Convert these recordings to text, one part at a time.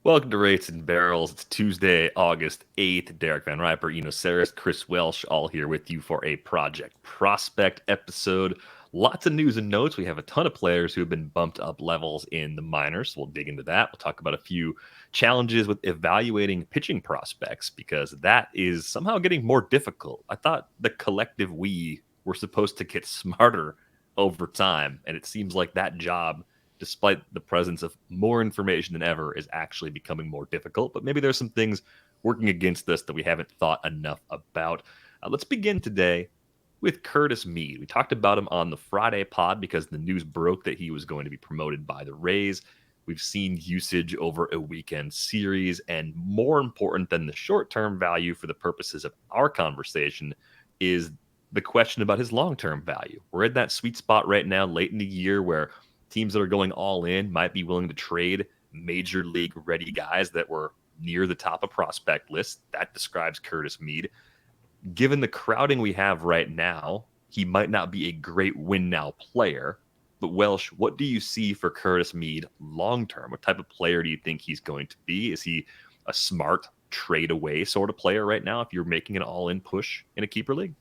Welcome to Rates and Barrels. It's Tuesday, August 8th. Derek Van Riper, Eno Saris, Chris Welsh, all here with you for a Project Prospect episode. Lots of news and notes. We have a ton of players who have been bumped up levels in the minors. We'll dig into that. We'll talk about a few challenges with evaluating pitching prospects because that is somehow getting more difficult. I thought the collective we were supposed to get smarter over time, and it seems like that job, despite the presence of more information than ever, is actually becoming more difficult. But maybe there's some things working against us that we haven't thought enough about. Let's begin today with Curtis Mead. We talked about him on the Friday pod because the news broke that he was going to be promoted by the Rays. We've seen usage over a weekend series, and more important than the short-term value for the purposes of our conversation is the question about his long-term value. We're in that sweet spot right now, late in the year, where teams that are going all in might be willing to trade major league ready guys that were near the top of prospect lists. That describes Curtis Mead. Given the crowding we have right now, he might not be a great win now player. But Welsh, what do you see for Curtis Mead long term? What type of player do you think he's going to be? Is he a smart trade away sort of player right now if you're making an all in push in a keeper league?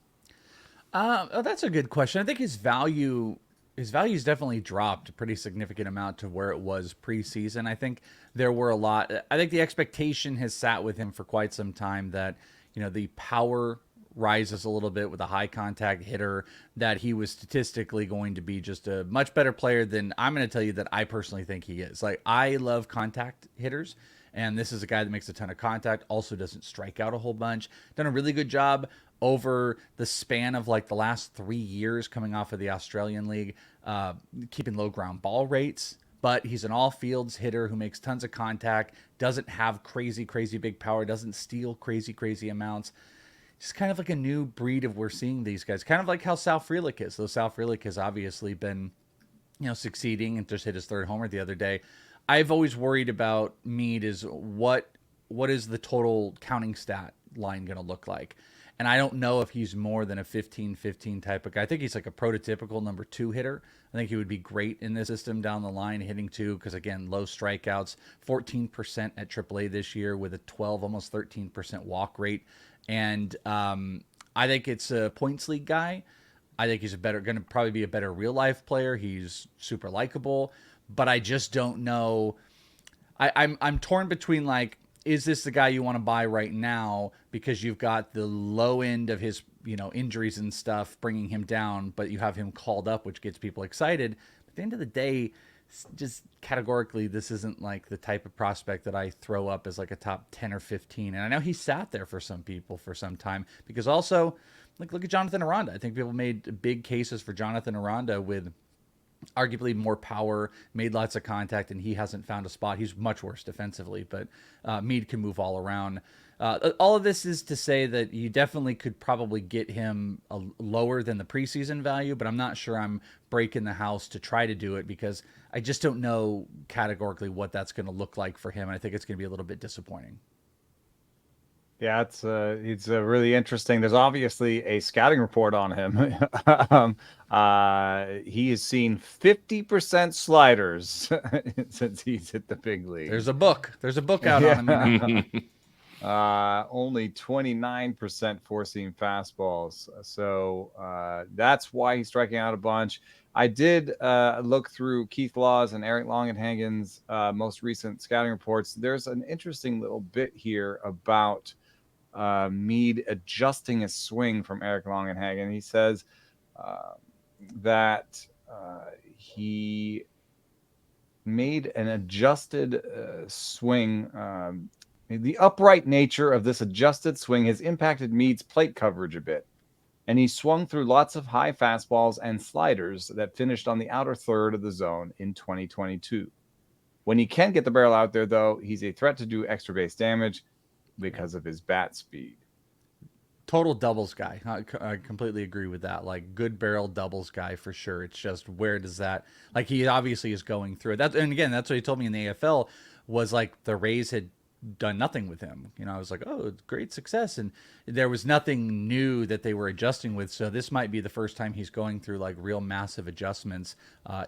That's a good question. I think his value's definitely dropped a pretty significant amount to where it was preseason. I think there were a lot. I think the expectation has sat with him for quite some time that the power rises a little bit with a high contact hitter, that he was statistically going to be just a much better player than I'm going to tell you that I personally think he is. Like, I love contact hitters. And this is a guy that makes a ton of contact, also doesn't strike out a whole bunch. Done a really good job over the span of like the last 3 years coming off of the Australian League, keeping low ground ball rates. But he's an all fields hitter who makes tons of contact, doesn't have crazy, crazy big power, doesn't steal crazy, crazy amounts. Just kind of like a new breed of we're seeing these guys. Kind of like how Sal Frelick is. Though Sal Frelick has obviously been succeeding and just hit his third homer the other day. I've always worried about Mead is what is the total counting stat line going to look like? And I don't know if he's more than a 15-15 type of guy. I think he's like a prototypical number two hitter. I think he would be great in this system down the line, hitting two, because again, low strikeouts, 14% at AAA this year with a 12, almost 13% walk rate. And I think it's a points league guy. I think he's going to probably be a better real life player. He's super likable, but I just don't know. I'm torn between, like, is this the guy you want to buy right now because you've got the low end of his injuries and stuff bringing him down, but you have him called up, which gets people excited. But at the end of the day, just categorically, this isn't like the type of prospect that I throw up as like a top 10 or 15. And I know he sat there for some people for some time because also, like, look at Jonathan Aranda. I think people made big cases for Jonathan Aranda with arguably more power, made lots of contact, and he hasn't found a spot. He's much worse defensively, but Mead can move all around. All of this is to say that you definitely could probably get him lower than the preseason value, but I'm not sure I'm breaking the house to try to do it because I just don't know categorically what that's going to look like for him. I think it's going to be a little bit disappointing. Yeah, it's really interesting. There's obviously a scouting report on him. He has seen 50% sliders since he's hit the big league. There's a book. There's a book out on him. Only 29% four-seam fastballs. So that's why he's striking out a bunch. I did look through Keith Law's and Eric Longenhagen's most recent scouting reports. There's an interesting little bit here about Mead adjusting his swing from Eric Longenhagen. He says that he made an adjusted swing. The upright nature of this adjusted swing has impacted Mead's plate coverage a bit, and he swung through lots of high fastballs and sliders that finished on the outer third of the zone in 2022. When he can get the barrel out there, though, he's a threat to do extra base damage because of his bat speed. Total doubles guy. I completely agree with that. Like, good barrel doubles guy for sure. It's just, where does that, like, he obviously is going through it. That, and again, that's what he told me in the AFL was like the Rays had done nothing with him. I was like, oh, great success. And there was nothing new that they were adjusting with. So this might be the first time he's going through like real massive adjustments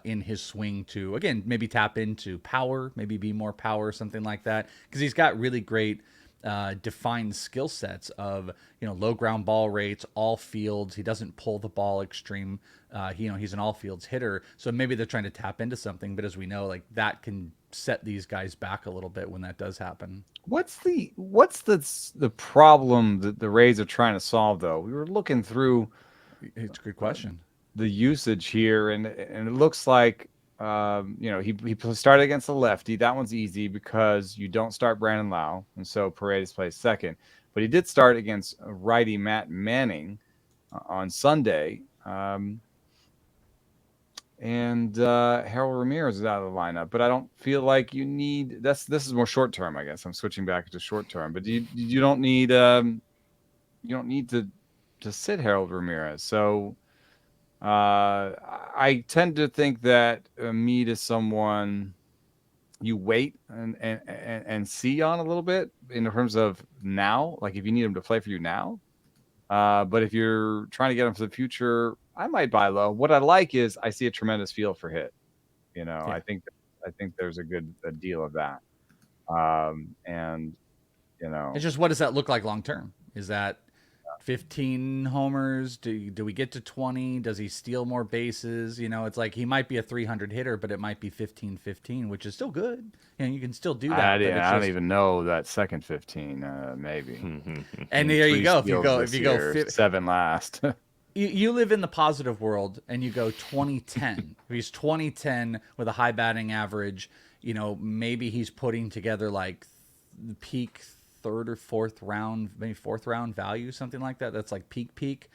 in his swing to, again, maybe tap into power, maybe be more power, something like that. Because he's got really great defined skill sets of, low ground ball rates, all fields. He doesn't pull the ball extreme. He's an all fields hitter. So maybe they're trying to tap into something. But as we know, like that can set these guys back a little bit when that does happen. What's the problem that the Rays are trying to solve, though? We were looking through It's a good question. the usage here, and it looks like he started against the lefty. That one's easy because you don't start Brandon Lau, and so Paredes plays second. But he did start against righty Matt Manning on Sunday. And Harold Ramirez is out of the lineup, but I don't feel like you need this is more short term, I guess. I'm switching back to short term, but you don't need to sit Harold Ramirez. So I tend to think that Mead is someone you wait and see on a little bit in terms of now, like if you need him to play for you now. But if you're trying to get him for the future, I might buy low. What I like is I see a tremendous feel for hit. Yeah. I think there's a deal of that. And It's just, what does that look like long term? Is that 15 homers? Do we get to 20? Does he steal more bases? It's like he might be a 300 hitter, but it might be 15-15, which is still good. And you can still do that. I don't even know that second 15, maybe. And there you go. If you go 7 last. You live in the positive world and you go 2010. If he's 2010 with a high batting average, maybe he's putting together like the peak third or fourth round, maybe fourth round value, something like that. That's like peak.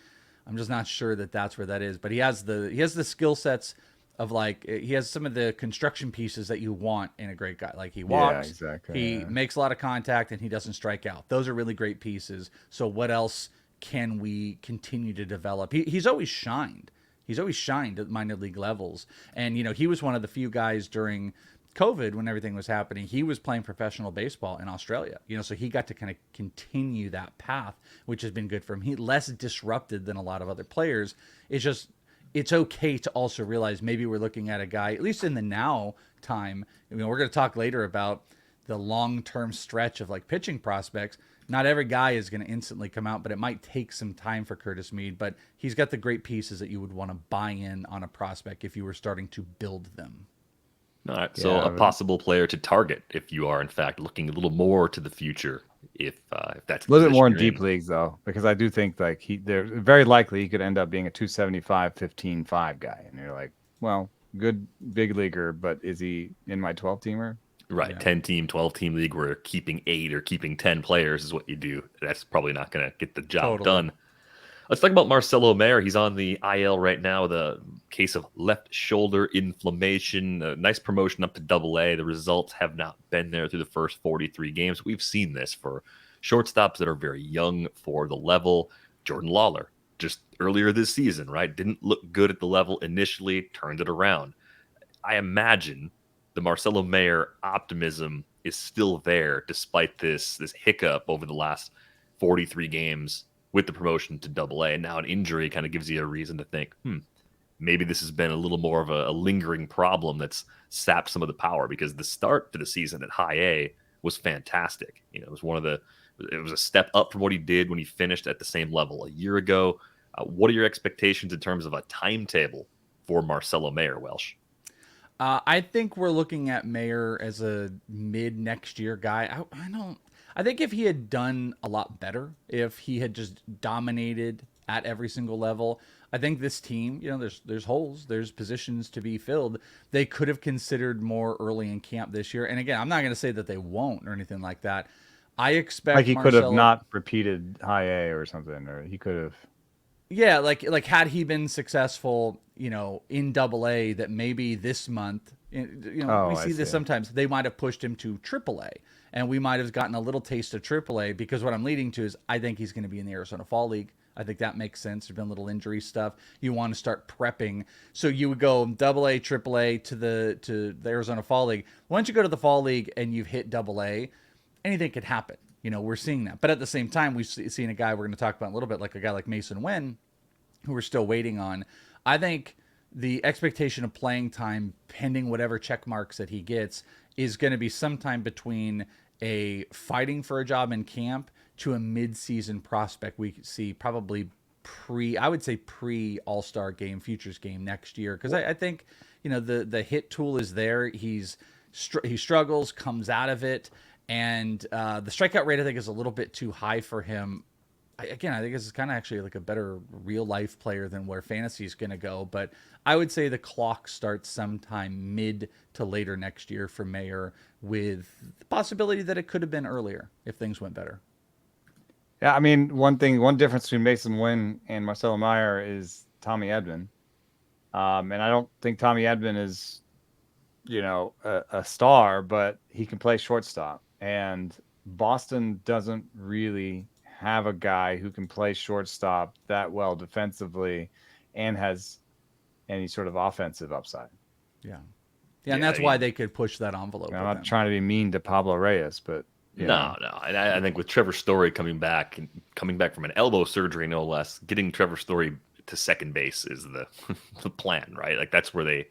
I'm just not sure that that's where that is, but he has the skill sets of like, he has some of the construction pieces that you want in a great guy. Like he walks, exactly, he makes a lot of contact, and he doesn't strike out. Those are really great pieces. So what else can we continue to develop? He's always shined. He's always shined at minor league levels. And, he was one of the few guys during COVID when everything was happening. He was playing professional baseball in Australia, so he got to kind of continue that path, which has been good for him. He less disrupted than a lot of other players. It's okay to also realize maybe we're looking at a guy, at least in the now time. We're going to talk later about the long-term stretch of like pitching prospects. Not every guy is going to instantly come out, but it might take some time for Curtis Mead. But he's got the great pieces that you would want to buy in on a prospect if you were starting to build them. All right, so a possible player to target if you are in fact looking a little more to the future, if that's a little bit more in deep leagues though, because I do think like they're very likely he could end up being a 275, 15-5 guy, and you're like, well, good big leaguer, but is he in my 12-teamer? Right, yeah. 10-team, 12-team league where keeping 8 or keeping 10 players is what you do. That's probably not going to get the job done. Let's talk about Marcelo Mayer. He's on the IL right now with a case of left shoulder inflammation. A nice promotion up to Double-A. The results have not been there through the first 43 games. We've seen this for shortstops that are very young for the level. Jordan Lawler, just earlier this season, right? Didn't look good at the level initially, turned it around. I imagine the Marcelo Mayer optimism is still there despite this hiccup over the last 43 games with the promotion to Double-A. And now an injury kind of gives you a reason to think, maybe this has been a little more of a lingering problem that's sapped some of the power, because the start to the season at High A was fantastic. It was it was a step up from what he did when he finished at the same level a year ago. What are your expectations in terms of a timetable for Marcelo Mayer, Welsh? I think we're looking at Mayer as a mid next year guy. I think if he had done a lot better, if he had just dominated at every single level, I think this team, there's holes, there's positions to be filled. They could have considered more early in camp this year. And again, I'm not going to say that they won't or anything like that. I expect like he could have not repeated High A or something, or he could have. Yeah, like had he been successful, in Double-A, that maybe this month, we see this sometimes, they might have pushed him to Triple-A, and we might have gotten a little taste of Triple-A, because what I'm leading to is I think he's going to be in the Arizona Fall League. I think that makes sense. There's been a little injury stuff. You want to start prepping. So you would go Double-A, Triple-A to the Arizona Fall League. Once you go to the Fall League and you've hit Double-A, anything could happen. We're seeing that. But at the same time, we've seen a guy we're going to talk about in a little bit, like a guy like Masyn Winn, who we're still waiting on. I think the expectation of playing time, pending whatever check marks that he gets, is going to be sometime between a fighting for a job in camp to a mid-season prospect we see probably I would say pre All-Star game, futures game next year. Because I think, the hit tool is there. He struggles, comes out of it. And the strikeout rate, I think, is a little bit too high for him. I think this is kind of actually like a better real life player than where fantasy is going to go. But I would say the clock starts sometime mid to later next year for Mayer, with the possibility that it could have been earlier if things went better. Yeah, I mean, one difference between Masyn Winn and Marcelo Mayer is Tommy Edman. And I don't think Tommy Edman is, a star, but he can play shortstop. And Boston doesn't really have a guy who can play shortstop that well defensively and has any sort of offensive upside. Yeah, and that's why they could push that envelope. I'm not trying to be mean to Pablo Reyes, but no. And I think with Trevor Story coming back from an elbow surgery, no less, getting Trevor Story to second base is the plan, right? Like that's where they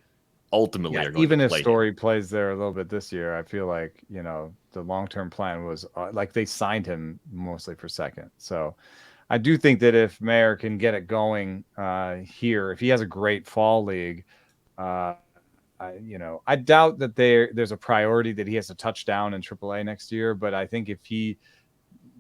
ultimately are going even to if play Story him. plays there a little bit this year, I feel like the long-term plan was like they signed him mostly for second. So I do think that if Mayer can get it going here, if he has a great fall league, I doubt that there's a priority that he has to touch down in AAA next year. But I think if he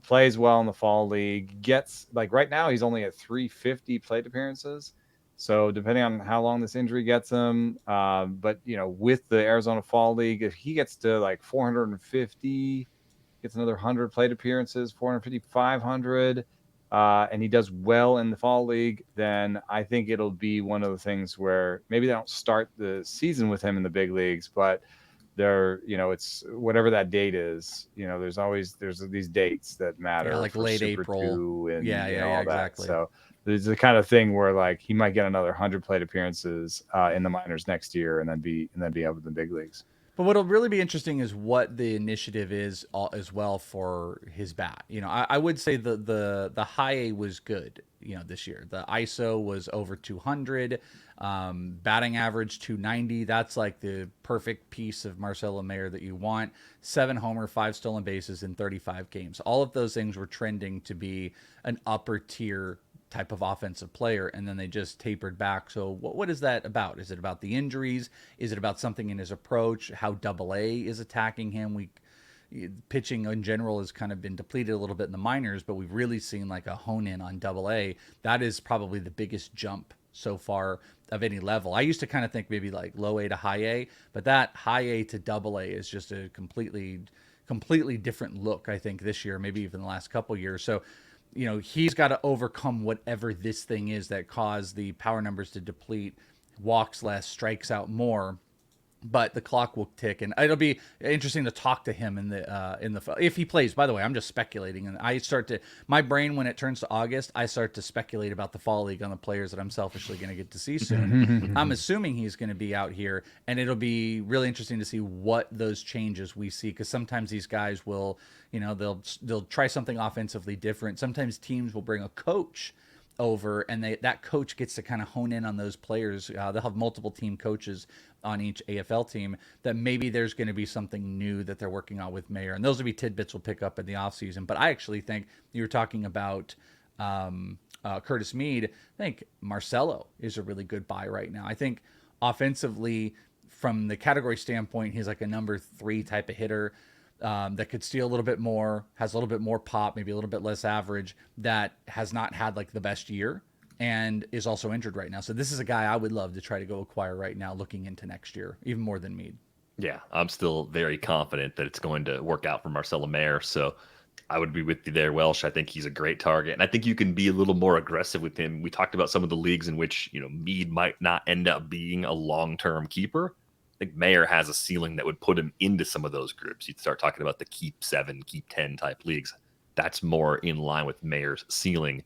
plays well in the fall league, gets like right now he's only at 350 plate appearances. So depending on how long this injury gets him, but with the Arizona Fall League, if he gets to like 450, gets another 100 plate appearances, 450, 500, and he does well in the Fall League, then I think it'll be one of the things where maybe they don't start the season with him in the big leagues, but it's whatever that date is. There's these dates that matter, like late Super April, 2 and all exactly. that. So there's the kind of thing where like he might get another 100 plate appearances in the minors next year, and then be up in the big leagues. But what'll really be interesting is what the initiative is as well for his bat. I would say the high A was good. This year the ISO was over 200, batting average 290. That's like the perfect piece of Marcelo Mayer that you want. 7 homer, 5 stolen bases in 35 games. All of those things were trending to be an upper tier type of offensive player, and then they just tapered back. So what is that about? Is it about the injuries? Is it about something in his approach? How AA is attacking him? Pitching in general has kind of been depleted a little bit in the minors, but we've really seen like a hone in on AA. That is probably the biggest jump so far of any level. I used to kind of think maybe like low A to high A, but that high A to AA is just a completely different look, I think, this year, maybe even the last couple years. So he's got to overcome whatever this thing is that caused the power numbers to deplete, walks less, strikes out more. But the clock will tick, and it'll be interesting to talk to him in the if he plays. By the way, I'm just speculating, and my brain, when it turns to August, I start to speculate about the fall league on the players that I'm selfishly going to get to see soon. I'm assuming he's going to be out here, and it'll be really interesting to see what those changes we see, because sometimes these guys will, they'll try something offensively different. Sometimes teams will bring a coach over, and that coach gets to kind of hone in on those players. They'll have multiple team coaches on each AFL team, that maybe there's going to be something new that they're working on with Mayer, and those will be tidbits we'll pick up in the offseason. But I actually think you were talking about Curtis Mead. I think Marcelo is a really good buy right now. I think offensively, from the category standpoint, he's like a number 3 type of hitter that could steal a little bit more, has a little bit more pop, maybe a little bit less average, that has not had like the best year, and is also injured right now. So this is a guy I would love to try to go acquire right now, looking into next year, even more than Mead. Yeah, I'm still very confident that it's going to work out for Marcelo Mayer. So I would be with you there, Welsh. I think he's a great target, and I think you can be a little more aggressive with him. We talked about some of the leagues in which Mead might not end up being a long-term keeper. I think Mayer has a ceiling that would put him into some of those groups. You'd start talking about the keep 7, keep 10 type leagues. That's more in line with Mayer's ceiling.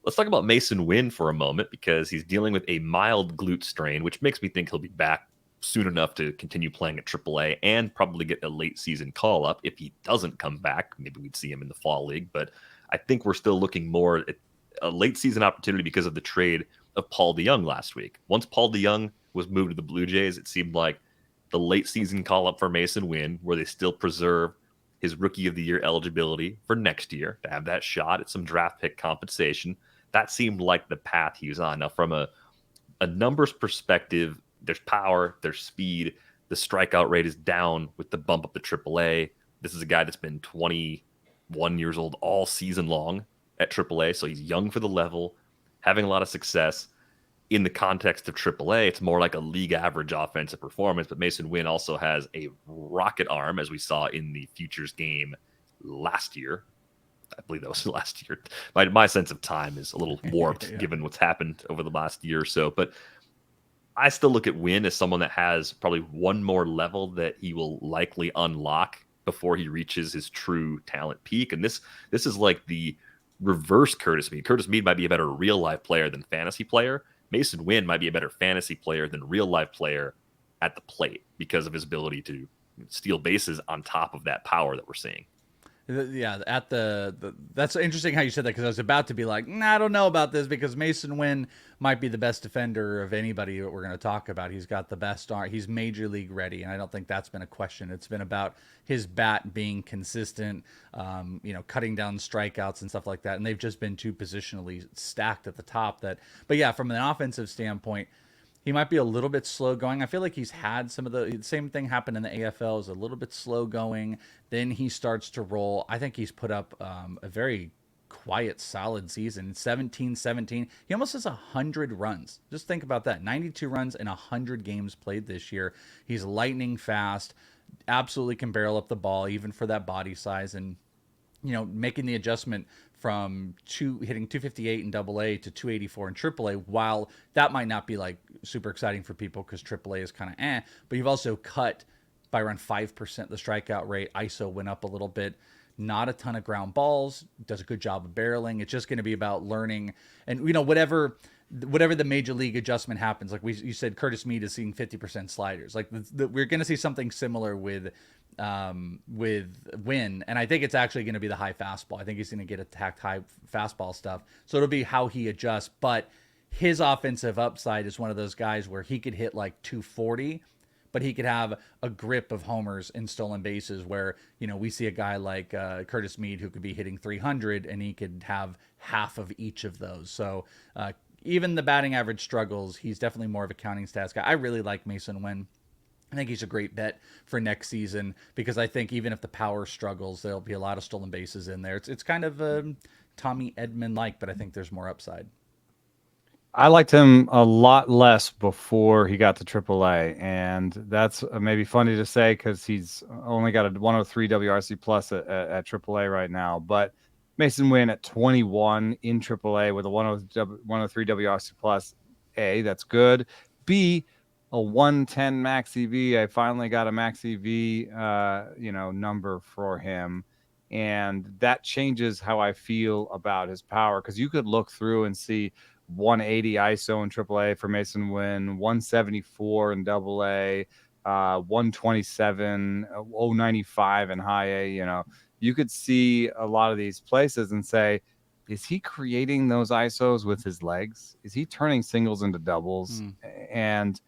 Let's talk about Masyn Winn for a moment, because he's dealing with a mild glute strain, which makes me think he'll be back soon enough to continue playing at AAA and probably get a late season call up. If he doesn't come back, maybe we'd see him in the fall league. But I think we're still looking more at a late season opportunity because of the trade of Paul DeJong last week. Once Paul DeJong was moved to the Blue Jays, it seemed like the late season call up for Masyn Winn, where they still preserve his rookie of the year eligibility for next year to have that shot at some draft pick compensation. That seemed like the path he was on. Now, from a numbers perspective, there's power, there's speed. The strikeout rate is down with the bump up to AAA. This is a guy that's been 21 years old all season long at AAA, so he's young for the level, having a lot of success. In the context of AAA, it's more like a league average offensive performance, but Masyn Winn also has a rocket arm, as we saw in the Futures game last year. I believe that was last year. My sense of time is a little warped given what's happened over the last year or so, but I still look at Winn as someone that has probably one more level that he will likely unlock before he reaches his true talent peak. And this is like the reverse Curtis Mead. Curtis Mead might be a better real life player than fantasy player. Masyn Winn might be a better fantasy player than real life player at the plate because of his ability to steal bases on top of that power that we're seeing. Yeah, at that's interesting how you said that, because I was about to be like, I don't know about this, because Masyn Winn might be the best defender of anybody that we're going to talk about. He's got the best arm. He's major league ready, and I don't think that's been a question. It's been about his bat being consistent, cutting down strikeouts and stuff like that. And they've just been too positionally stacked at the top. But yeah, from an offensive standpoint, he might be a little bit slow going. I feel like he's had some of the same thing happen in the AFL, is a little bit slow going. Then he starts to roll. I think he's put up a very quiet, solid season. 17-17. He almost has 100 runs. Just think about that. 92 runs in 100 games played this year. He's lightning fast. Absolutely can barrel up the ball, even for that body size. And, making the adjustment from hitting 258 in AA to 284 in AAA, while that might not be like super exciting for people because AAA is kind of but you've also cut by around 5% the strikeout rate. ISO went up a little bit. Not a ton of ground balls. Does a good job of barreling. It's just going to be about learning, and whatever the major league adjustment happens. Like you said, Curtis Mead is seeing 50% sliders. Like we're going to see something similar with Winn, and I think it's actually going to be the high fastball. I think he's going to get attacked high fastball stuff. So it'll be how he adjusts. But his offensive upside is one of those guys where he could hit like 240, but he could have a grip of homers and stolen bases where, we see a guy like Curtis Mead who could be hitting 300 and he could have half of each of those. So even the batting average struggles, he's definitely more of a counting stats guy. I really like Masyn Winn. I think he's a great bet for next season, because I think even if the power struggles, there'll be a lot of stolen bases in there. It's kind of Tommy Edman-like, but I think there's more upside. I liked him a lot less before he got to AAA, and that's maybe funny to say because he's only got a 103 WRC plus at AAA right now. But Masyn Winn at 21 in AAA with a 103 WRC plus, A, that's good. B, a 110 max EV. I finally got a max EV, number for him. And that changes how I feel about his power, because you could look through and see 180 ISO in AAA for Masyn Winn, 174 in AA, 127, 095 in high A. You could see a lot of these places and say, is he creating those ISOs with his legs? Is he turning singles into doubles? And,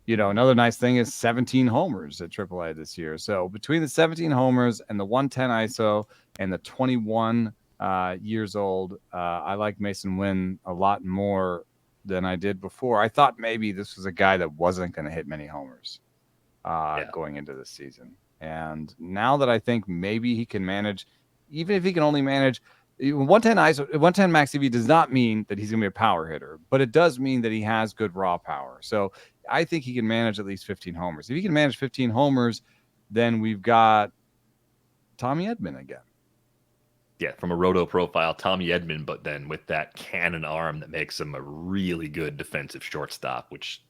another nice thing is 17 homers at AAA this year. So between the 17 homers and the 110 ISO and the 21 years old, I like Masyn Winn a lot more than I did before. I thought maybe this was a guy that wasn't going to hit many homers going into the season. And now that I think maybe he can manage, even if he can only manage 110 ISO, 110 max EV does not mean that he's going to be a power hitter, but it does mean that he has good raw power. So I think he can manage at least 15 homers. If he can manage 15 homers, then we've got Tommy Edman again. Yeah, from a roto profile, Tommy Edman, but then with that cannon arm that makes him a really good defensive shortstop, which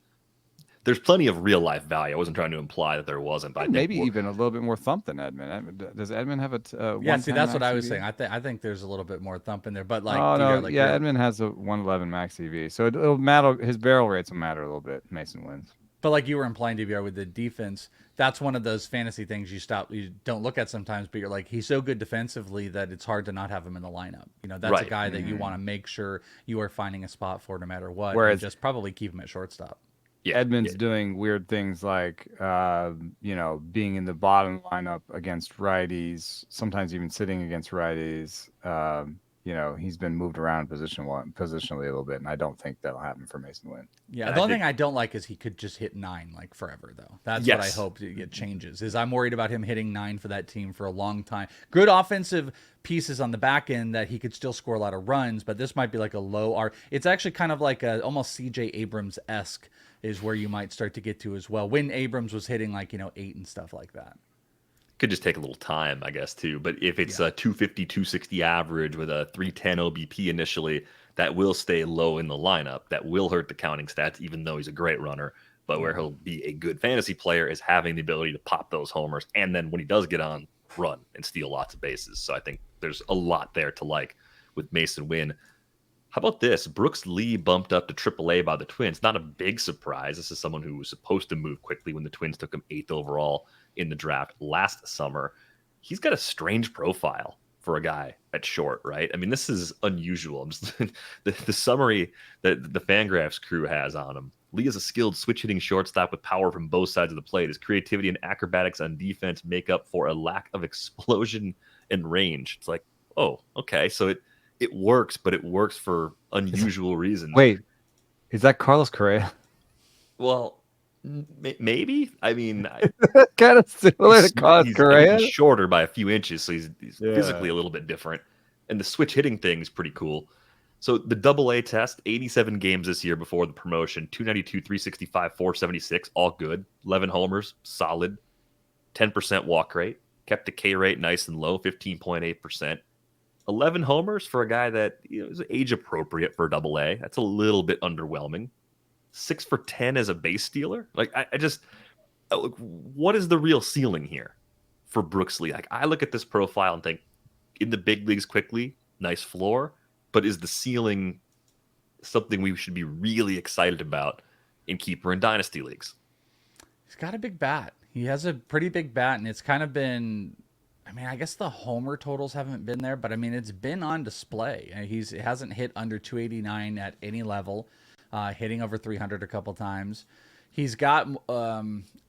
there's plenty of real life value. I wasn't trying to imply that there wasn't, but I think maybe even a little bit more thump than Edman. Does Edman have a yeah? See, that's what I was saying. I think there's a little bit more thump in there, but like, Edman has a 111 max EV, so it'll matter. His barrel rates will matter a little bit. Masyn Winn. But like you were implying, DVR, with the defense, that's one of those fantasy things you don't look at sometimes, but you're like, he's so good defensively that it's hard to not have him in the lineup. That's a Right. guy that you want to make sure you are finding a spot for no matter what, and Whereas just probably keep him at shortstop. Yeah. Edmonds doing weird things like, being in the bottom lineup against righties, sometimes even sitting against righties. He's been moved around positionally a little bit, and I don't think that'll happen for Masyn Winn. Yeah, And the I only think- thing I don't like is he could just hit 9 like forever, though. That's what I Yes. hope it changes. Is I'm worried about him hitting 9 for that team for a long time. Good offensive pieces on the back end that he could still score a lot of runs, but this might be like a low R. It's actually kind of like a almost C.J. Abrams-esque is where you might start to get to as well. When Abrams was hitting like 8 and stuff like that. Could just take a little time, I guess, too. But if it's a 250, 260 average with a 310 OBP initially, that will stay low in the lineup. That will hurt the counting stats, even though he's a great runner. But where he'll be a good fantasy player is having the ability to pop those homers. And then when he does get on, run and steal lots of bases. So I think there's a lot there to like with Masyn Winn. How about this? Brooks Lee bumped up to AAA by the Twins. Not a big surprise. This is someone who was supposed to move quickly when the Twins took him 8th overall in the draft last summer. He's got a strange profile for a guy at short, right? I mean, this is unusual. I'm just, the summary that the Fangraphs crew has on him. Lee is a skilled switch-hitting shortstop with power from both sides of the plate. His creativity and acrobatics on defense make up for a lack of explosion and range. It's like, oh, okay, so it works, but it works for unusual reasons. Wait, is that Carlos Correa? Well, maybe. I mean, Kind of similar to he's, Carlos he's, I Correa. think he's shorter by a few inches, so he's Yeah. physically a little bit different. And the switch hitting thing is pretty cool. So the AA test, 87 games this year before the promotion, 292, 365, 476, all good. 11 homers, solid. 10% walk rate, kept the K rate nice and low, 15.8%. 11 homers for a guy that is age appropriate for AA. That's a little bit underwhelming. 6 for 10 as a base stealer. Like I just look, what is the real ceiling here for Brooks Lee? Like I look at this profile and think in the big leagues quickly, nice floor, but is the ceiling something we should be really excited about in keeper and dynasty leagues? He's got a big bat. He has a pretty big bat, and it's kind of been, I mean, I guess the homer totals haven't been there, but I mean, it's been on display. He hasn't hit under 289 at any level, hitting over 300 a couple times. He's got,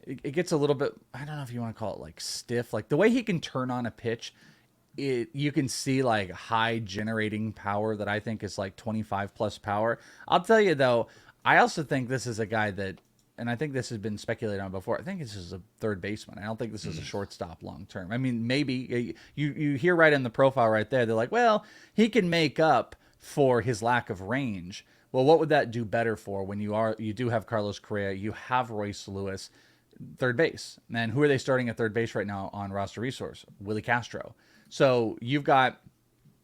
it gets a little bit, I don't know if you want to call it like stiff, like the way he can turn on a pitch, you can see like high generating power that I think is like 25 plus power. I'll tell you though, I also think this is a guy that, and I think this has been speculated on before, I think this is a third baseman. I don't think this is a shortstop long term. I mean, maybe you hear right in the profile right there, they're like, well, he can make up for his lack of range. Well, what would that do better for when you do have Carlos Correa, you have Royce Lewis, third base. And who are they starting at third base right now on roster resource? Willie Castro. So you've got,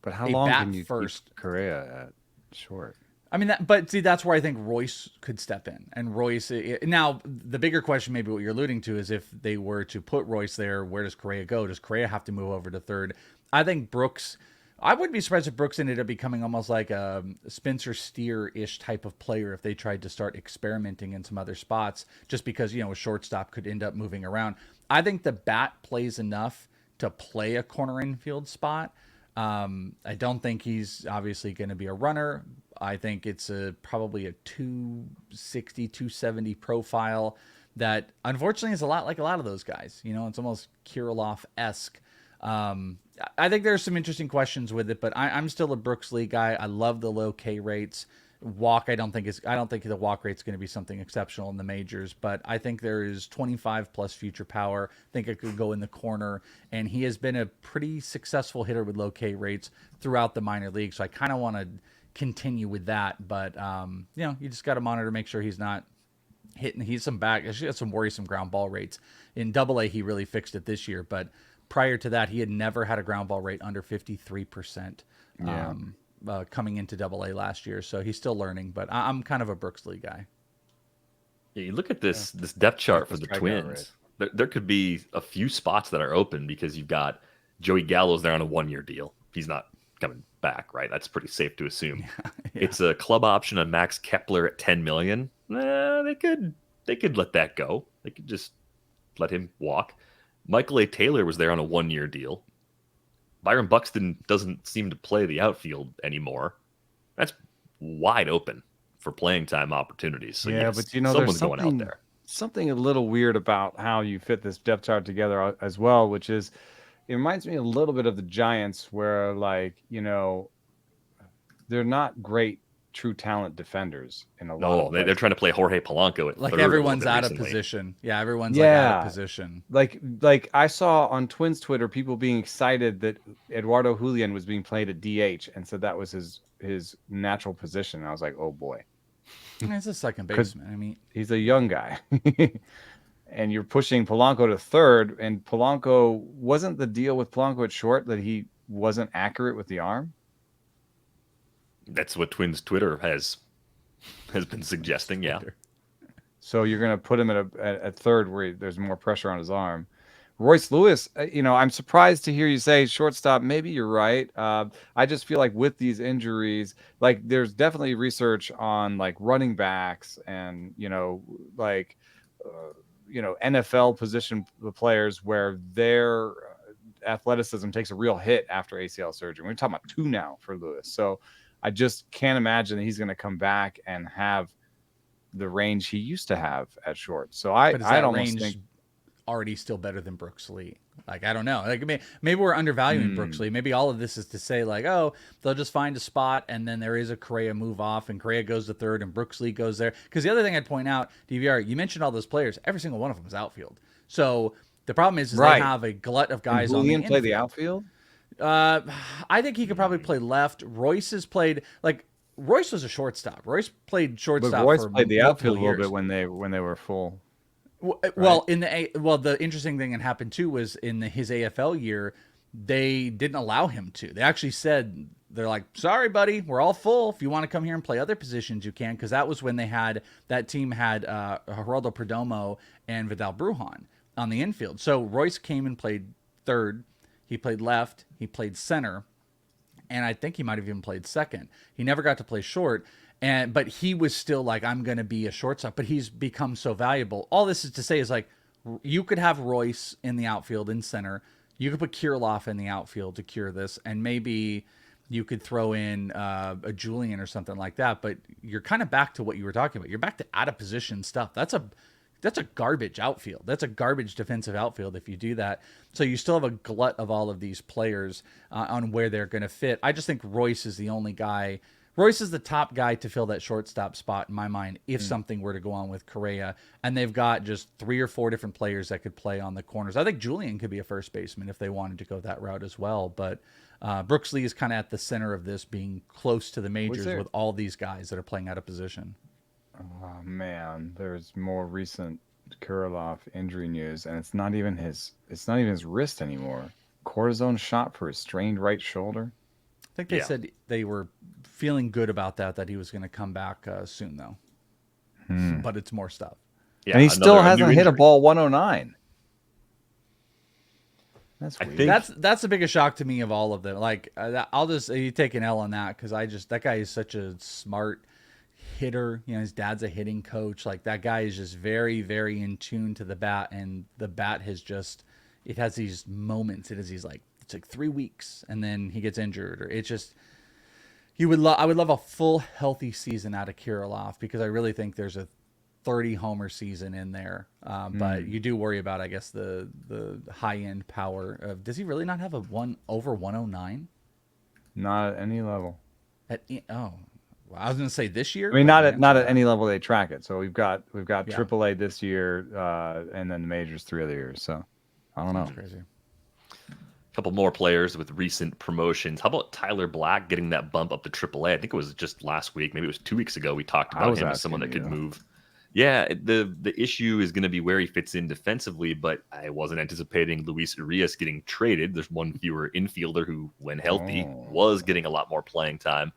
But how a long bat can you first. keep Correa at short? I mean, but see, that's where I think Royce could step in. And Royce, now the bigger question, maybe what you're alluding to, is if they were to put Royce there, where does Correa go? Does Correa have to move over to third? I think Brooks, I wouldn't be surprised if Brooks ended up becoming almost like a Spencer Steer-ish type of player if they tried to start experimenting in some other spots, just because, a shortstop could end up moving around. I think the bat plays enough to play a corner infield spot. I don't think he's obviously going to be a runner. I think it's probably a 260, 270 profile that unfortunately is a lot like a lot of those guys. It's almost Kirilloff-esque. I think there's some interesting questions with it, but I'm still a Brooks Lee guy. I love the low K rates. Walk, I don't think the walk rate's going to be something exceptional in the majors, but I think there is 25 plus future power. I think it could go in the corner, and he has been a pretty successful hitter with low K rates throughout the minor leagues. So I kind of want to continue with that, but you just got to monitor, make sure he's not hitting. He's got some worrisome ground ball rates. In AA, he really fixed it this year, but prior to that, he had never had a ground ball rate under 53%. Yeah. Coming into AA last year, so he's still learning. But I'm kind of a Brooks Lee guy. Yeah, you look at this depth chart for the Twins. There could be a few spots that are open because you've got Joey Gallo's there on a 1-year deal. He's not coming back, right? That's pretty safe to assume. Yeah. It's a club option on Max Kepler at $10 million. They could they could let that go. They could just let him walk. Michael A. Taylor was there on a 1-year deal. Byron Buxton doesn't seem to play the outfield anymore. That's wide open for playing time opportunities. So Yeah, yes, but there's someone's going out there. something a little weird about how you fit this depth chart together as well, which is it reminds me a little bit of the Giants, where they're not great true talent defenders in a lot No, of they're places. trying to play Jorge Polanco at Like third a little everyone's bit out of recently. position. Yeah, everyone's like out of position. Like I saw on Twins Twitter people being excited that Eduardo Julian was being played at DH and said that was his natural position. And I was like, oh boy, He's a second baseman. I mean, he's a young guy. And you're pushing Polanco to third, and Polanco wasn't the deal with Polanco at short that he wasn't accurate with the arm. That's what Twins Twitter has been suggesting. Yeah. So you're going to put him at third where there's more pressure on his arm. Royce Lewis, I'm surprised to hear you say shortstop. Maybe you're right. I just feel like with these injuries, like there's definitely research on like running backs and NFL position players where their athleticism takes a real hit after ACL surgery. We're talking about 2 now for Lewis. So I just can't imagine that he's going to come back and have the range he used to have at short. So I'd almost think already still better than Brooks Lee. Like, I don't know. Like, maybe we're undervaluing Brooks Lee. Maybe all of this is to say, like, oh, they'll just find a spot, and then there is a Correa move off, and Correa goes to third, and Brooks Lee goes there. Because the other thing I'd point out, DVR, you mentioned all those players. Every single one of them is outfield. So the problem is Right. they have a glut of guys on the Julian play infield. the outfield? I think he could probably play left. Royce has played, like, Royce was a shortstop. Royce played shortstop. But Royce for played the outfield a multiple little years. bit when they were full. Well, the interesting thing that happened too was in his AFL year, they didn't allow him to. They actually said, they're like, sorry, buddy, we're all full. If you want to come here and play other positions, you can. Because that was when that team had Geraldo Perdomo and Vidal Brujan on the infield. So Royce came and played third. He played left. He played center. And I think he might have even played second. He never got to play short. But he was still like, I'm going to be a shortstop. But he's become so valuable. All this is to say is like, you could have Royce in the outfield in center. You could put Kirilloff in the outfield to cure this. And maybe you could throw in a Julian or something like that. But you're kind of back to what you were talking about. You're back to out of position stuff. That's a garbage outfield. That's a garbage defensive outfield if you do that. So you still have a glut of all of these players on where they're going to fit. I just think Royce is the only guy. Royce is the top guy to fill that shortstop spot in my mind if something were to go on with Correa. And they've got just 3 or 4 different players that could play on the corners. I think Julian could be a first baseman if they wanted to go that route as well. But Brooks Lee is kind of at the center of this, being close to the majors with all these guys that are playing out of position. Oh man, there's more recent Kirilloff injury news, and it's not even his wrist anymore. Cortisone shot for his strained right shoulder. I think they said they were feeling good about that he was going to come back soon, though. But it's more stuff. Yeah, and he still hasn't hit a ball 109. That's weird. That's the biggest shock to me of all of them. Like, you take an L on that because that guy is such a smart hitter. You know, his dad's a hitting coach. Like, that guy is just very, very in tune to the bat, and the bat it has these moments. It's like 3 weeks, and then he gets injured, or it's just. I would love a full healthy season out of Kirilloff because I really think there's a 30 homer season in there. But you do worry about, I guess, the high end power of. Does he really not have over 109? Not at any level. I was going to say this year. I mean, not at any level they track it. So we've got AAA this year, and then the majors 3 other years. So I don't know. That's crazy. Couple more players with recent promotions. How about Tyler Black getting that bump up to AAA? I think it was just last week. Maybe it was 2 weeks ago. We talked about him as someone that could move. Yeah, the issue is going to be where he fits in defensively, but I wasn't anticipating Luis Urias getting traded. There's one fewer infielder who, when healthy, was getting a lot more playing time.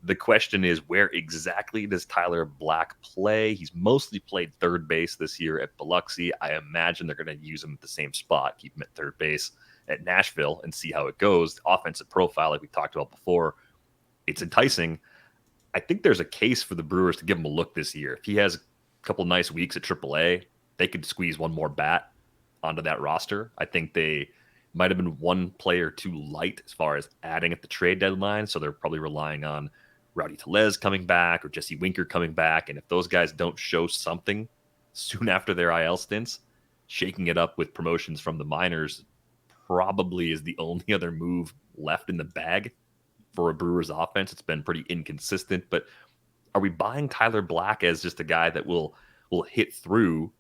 The question is, where exactly does Tyler Black play? He's mostly played third base this year at Biloxi. I imagine they're going to use him at the same spot, keep him at third base at Nashville, and see how it goes. The offensive profile, like we talked about before, it's enticing. I think there's a case for the Brewers to give him a look this year. If he has couple nice weeks at AAA, they could squeeze one more bat onto that roster. I think they might have been one player too light as far as adding at the trade deadline, so they're probably relying on Rowdy Tellez coming back or Jesse Winker coming back, and if those guys don't show something soon after their IL stints, shaking it up with promotions from the minors probably is the only other move left in the bag for a Brewers offense. It's been pretty inconsistent, but are we buying Tyler Black as just a guy that will hit through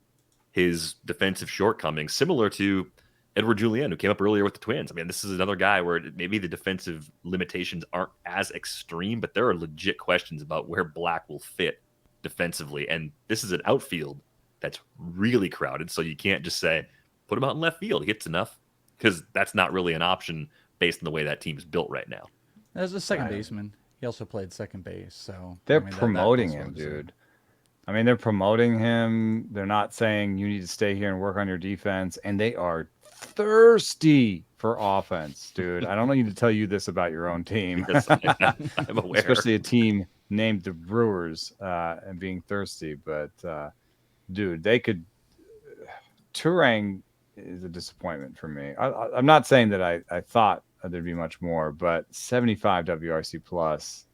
his defensive shortcomings, similar to Edward Julien, who came up earlier with the Twins? I mean, this is another guy where maybe the defensive limitations aren't as extreme, but there are legit questions about where Black will fit defensively. And this is an outfield that's really crowded, so you can't just say, put him out in left field. He hits enough, because that's not really an option based on the way that team is built right now. As a second baseman, he also played second base, so they're promoting him, dude. I mean, they're promoting him. They're not saying you need to stay here and work on your defense, and they are thirsty for offense, dude. I don't need to tell you this about your own team. Yes, I'm aware. Especially a team named the Brewers and being thirsty. But, dude, they could... Turang is a disappointment for me. I'm not saying that I thought there'd be much more, but 75 WRC plus,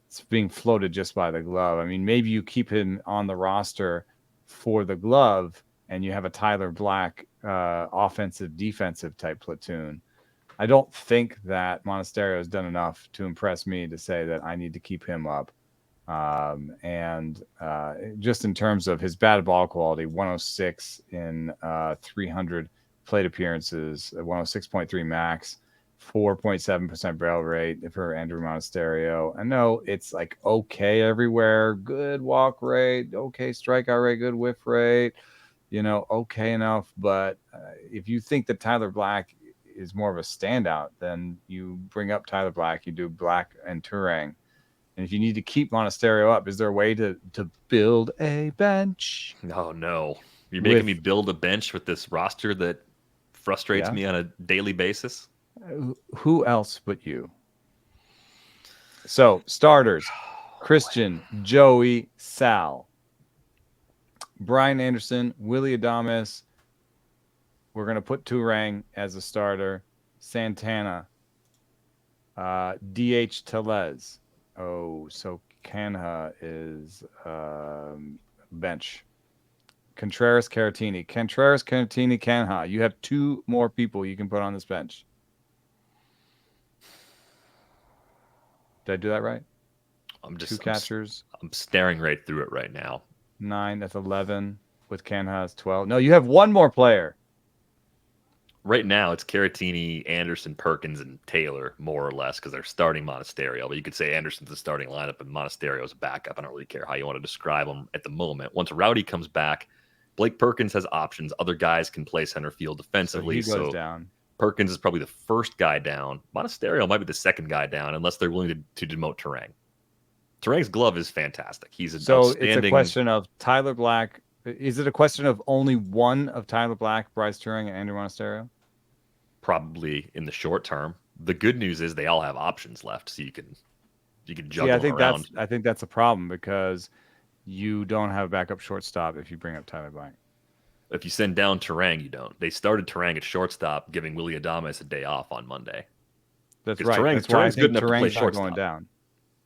it's being floated just by the glove. I mean, maybe you keep him on the roster for the glove and you have a Tyler Black offensive defensive type platoon. I don't think that Monasterio has done enough to impress me to say that I need to keep him up. And just in terms of his batted ball quality, 106 in 300 plate appearances, 106.3 max, 4.7% barrel rate for Andrew Monasterio. I know it's like okay everywhere, good walk rate, okay strikeout rate, good whiff rate, okay enough. But if you think that Tyler Black is more of a standout, then you bring up Tyler Black, you do Black and Turang. And if you need to keep Monasterio up, is there a way to build a bench? Oh, no. You're making me build a bench with this roster that frustrates me on a daily basis? Who else but you? So, starters, Christian, Joey, Sal, Brian Anderson, Willie Adames. We're going to put Turang as a starter. Santana, DH Tellez. Oh, so Canha is bench. Contreras, Caratini. Contreras, Caratini, Canha. You have two more people you can put on this bench. Did I do that right? Two catchers. I'm staring right through it right now. 9, that's 11. With Canha, it's 12. No, you have one more player. Right now, it's Caratini, Anderson, Perkins, and Taylor, more or less, because they're starting Monasterio. But you could say Anderson's the starting lineup and Monasterio's a backup. I don't really care how you want to describe them at the moment. Once Rowdy comes back, Blake Perkins has options. Other guys can play center field defensively. So he goes down. Perkins is probably the first guy down. Monasterio might be the second guy down, unless they're willing to demote Turang. Turang's glove is fantastic. He's an outstanding... it's a question of Tyler Black. Is it a question of only one of Tyler Black, Bryce Turang, and Andrew Monasterio? Probably in the short term. The good news is they all have options left, so you can juggle around. I think that's a problem because you don't have a backup shortstop if you bring up Tyler Black. If you send down Turang, you don't. They started Turang at shortstop, giving Willie Adames a day off on Monday. That's right. Turang's good enough to play shortstop. Going down.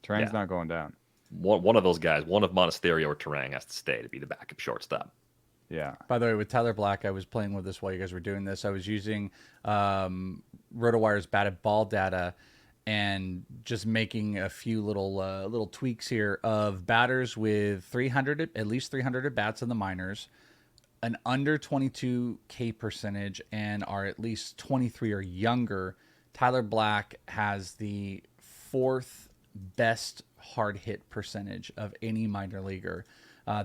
Turang's not going down. One of those guys, one of Monasterio or Turang, has to stay to be the backup shortstop. Yeah. By the way, with Tyler Black, I was playing with this while you guys were doing this. I was using RotoWire's batted ball data and just making a few little tweaks here of batters with at least 300 at bats in the minors, an under 22 K percentage, and are at least 23 or younger. Tyler Black has the 4th best hard hit percentage of any minor leaguer.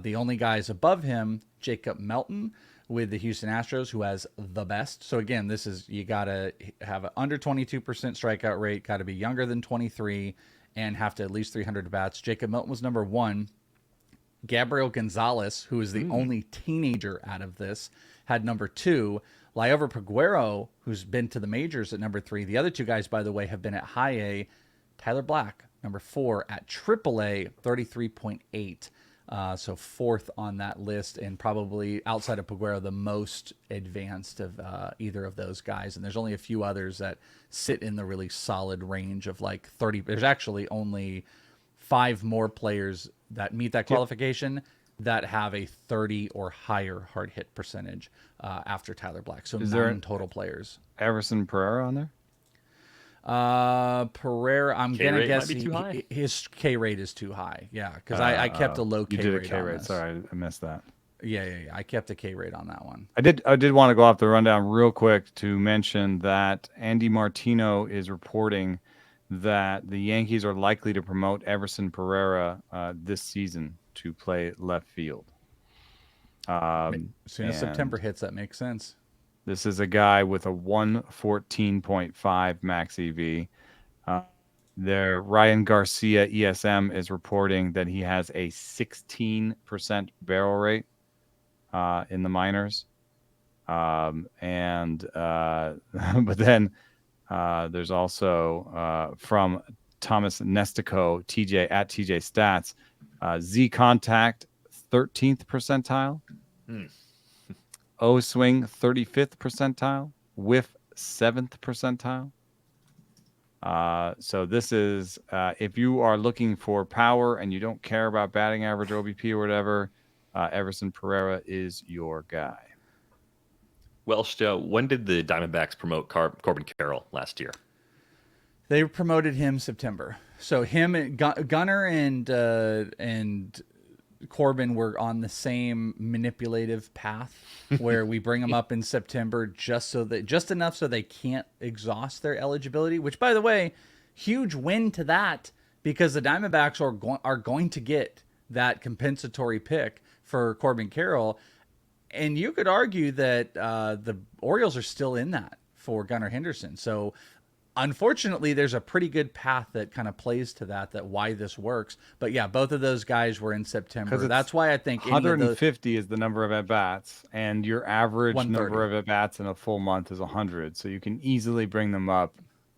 The only guys above him, Jacob Melton with the Houston Astros, who has the best. So again, this is, you got to have an under 22% strikeout rate, got to be younger than 23, and have to at least 300 bats. Jacob Melton was number 1. Gabriel Gonzalez, who is the only teenager out of this, had number 2. Liover Peguero, who's been to the majors, at number 3. The other two guys, by the way, have been at high A. Tyler Black, number 4, at AAA, 33.8. So fourth on that list, and probably outside of Peguero, the most advanced of either of those guys. And there's only a few others that sit in the really solid range of like 30. There's actually only 5 more players that meet that qualification that have a 30 or higher hard hit percentage after Tyler Black. So Is 9 there total players. Everson Pereira on there? Pereira, I'm gonna K-rate guess might be too high. his K rate is too high. Yeah, because I kept a low K You did a rate. K on rate. this. Sorry, I missed that. Yeah. I kept a K rate on that one. I did want to go off the rundown real quick to mention that Andy Martino is reporting that the Yankees are likely to promote Everson Pereira this season to play left field. As soon as September hits, that makes sense. This is a guy with a 114.5 max EV. There, Ryan Garcia ESM is reporting that he has a 16% barrel rate in the minors. But then there's also from Thomas Nestico, TJ at TJ Stats, Z contact 13th percentile, O swing 35th percentile, whiff 7th percentile. So this is if you are looking for power and you don't care about batting average, OBP, or whatever, Everson Pereira is your guy. Welsh, when did the Diamondbacks promote Corbin Carroll last year? They promoted him September. So him, Gunnar, and Corbin were on the same manipulative path where we bring them up in September just enough so they can't exhaust their eligibility. Which, by the way, huge win to that, because the Diamondbacks are going to get that compensatory pick for Corbin Carroll. And you could argue that the Orioles are still in that for Gunnar Henderson. So unfortunately, there's a pretty good path that kind of plays to that why this works. But yeah, both of those guys were in September. That's why I think 150 is the number of at-bats, and your average 130. number of at-bats in a full month is 100. So you can easily bring them up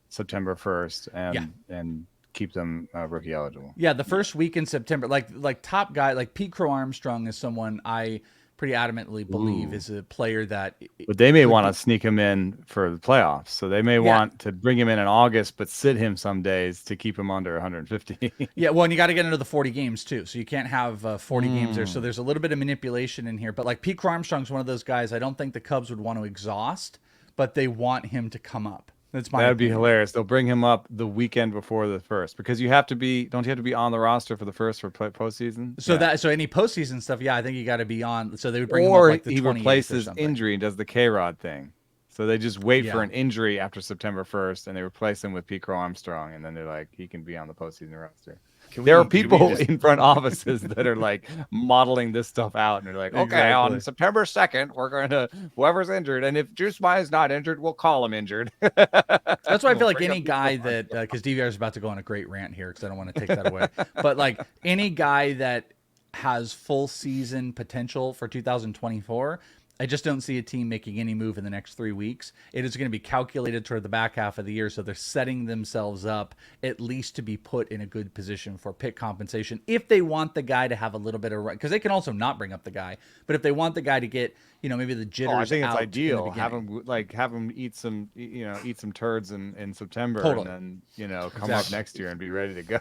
September 1st and keep them rookie eligible. Yeah, the first week in September, like top guy, like Pete Crow Armstrong is someone I pretty adamantly believe is a player that. But they may want to sneak him in for the playoffs, so they may want to bring him in August, but sit him some days to keep him under 150. Yeah, well, and you got to get into the 40 games too, so you can't have 40 games there. So there's a little bit of manipulation in here. But like Pete Crow Armstrong's one of those guys I don't think the Cubs would want to exhaust, but they want him to come up. That's my. That'd be hilarious. They'll bring him up the weekend before the first, because don't you have to be on the roster for the first for postseason? So any postseason stuff, I think you got to be on. So they would bring him or up like the he 28th replaces or something. injury and does the K-Rod thing. So they just wait for an injury after September 1st, and they replace him with Pete Crow Armstrong, and then they're like, he can be on the postseason roster. There are people in front offices that are like modeling this stuff out, and they're like, okay, on September 2nd, we're going to, whoever's injured, and if Juice Mai is not injured, we'll call him injured. That's why I feel like any guy that, because DVR is about to go on a great rant here, because I don't want to take that away, but like any guy that has full season potential for 2024, I just don't see a team making any move in the next 3 weeks. It is going to be calculated toward the back half of the year, so they're setting themselves up at least to be put in a good position for pick compensation if they want the guy to have a little bit of run, because they can also not bring up the guy. But if they want the guy to get, maybe the jitters. I think it's out ideal. Have him eat some turds in September, and then come up next year and be ready to go.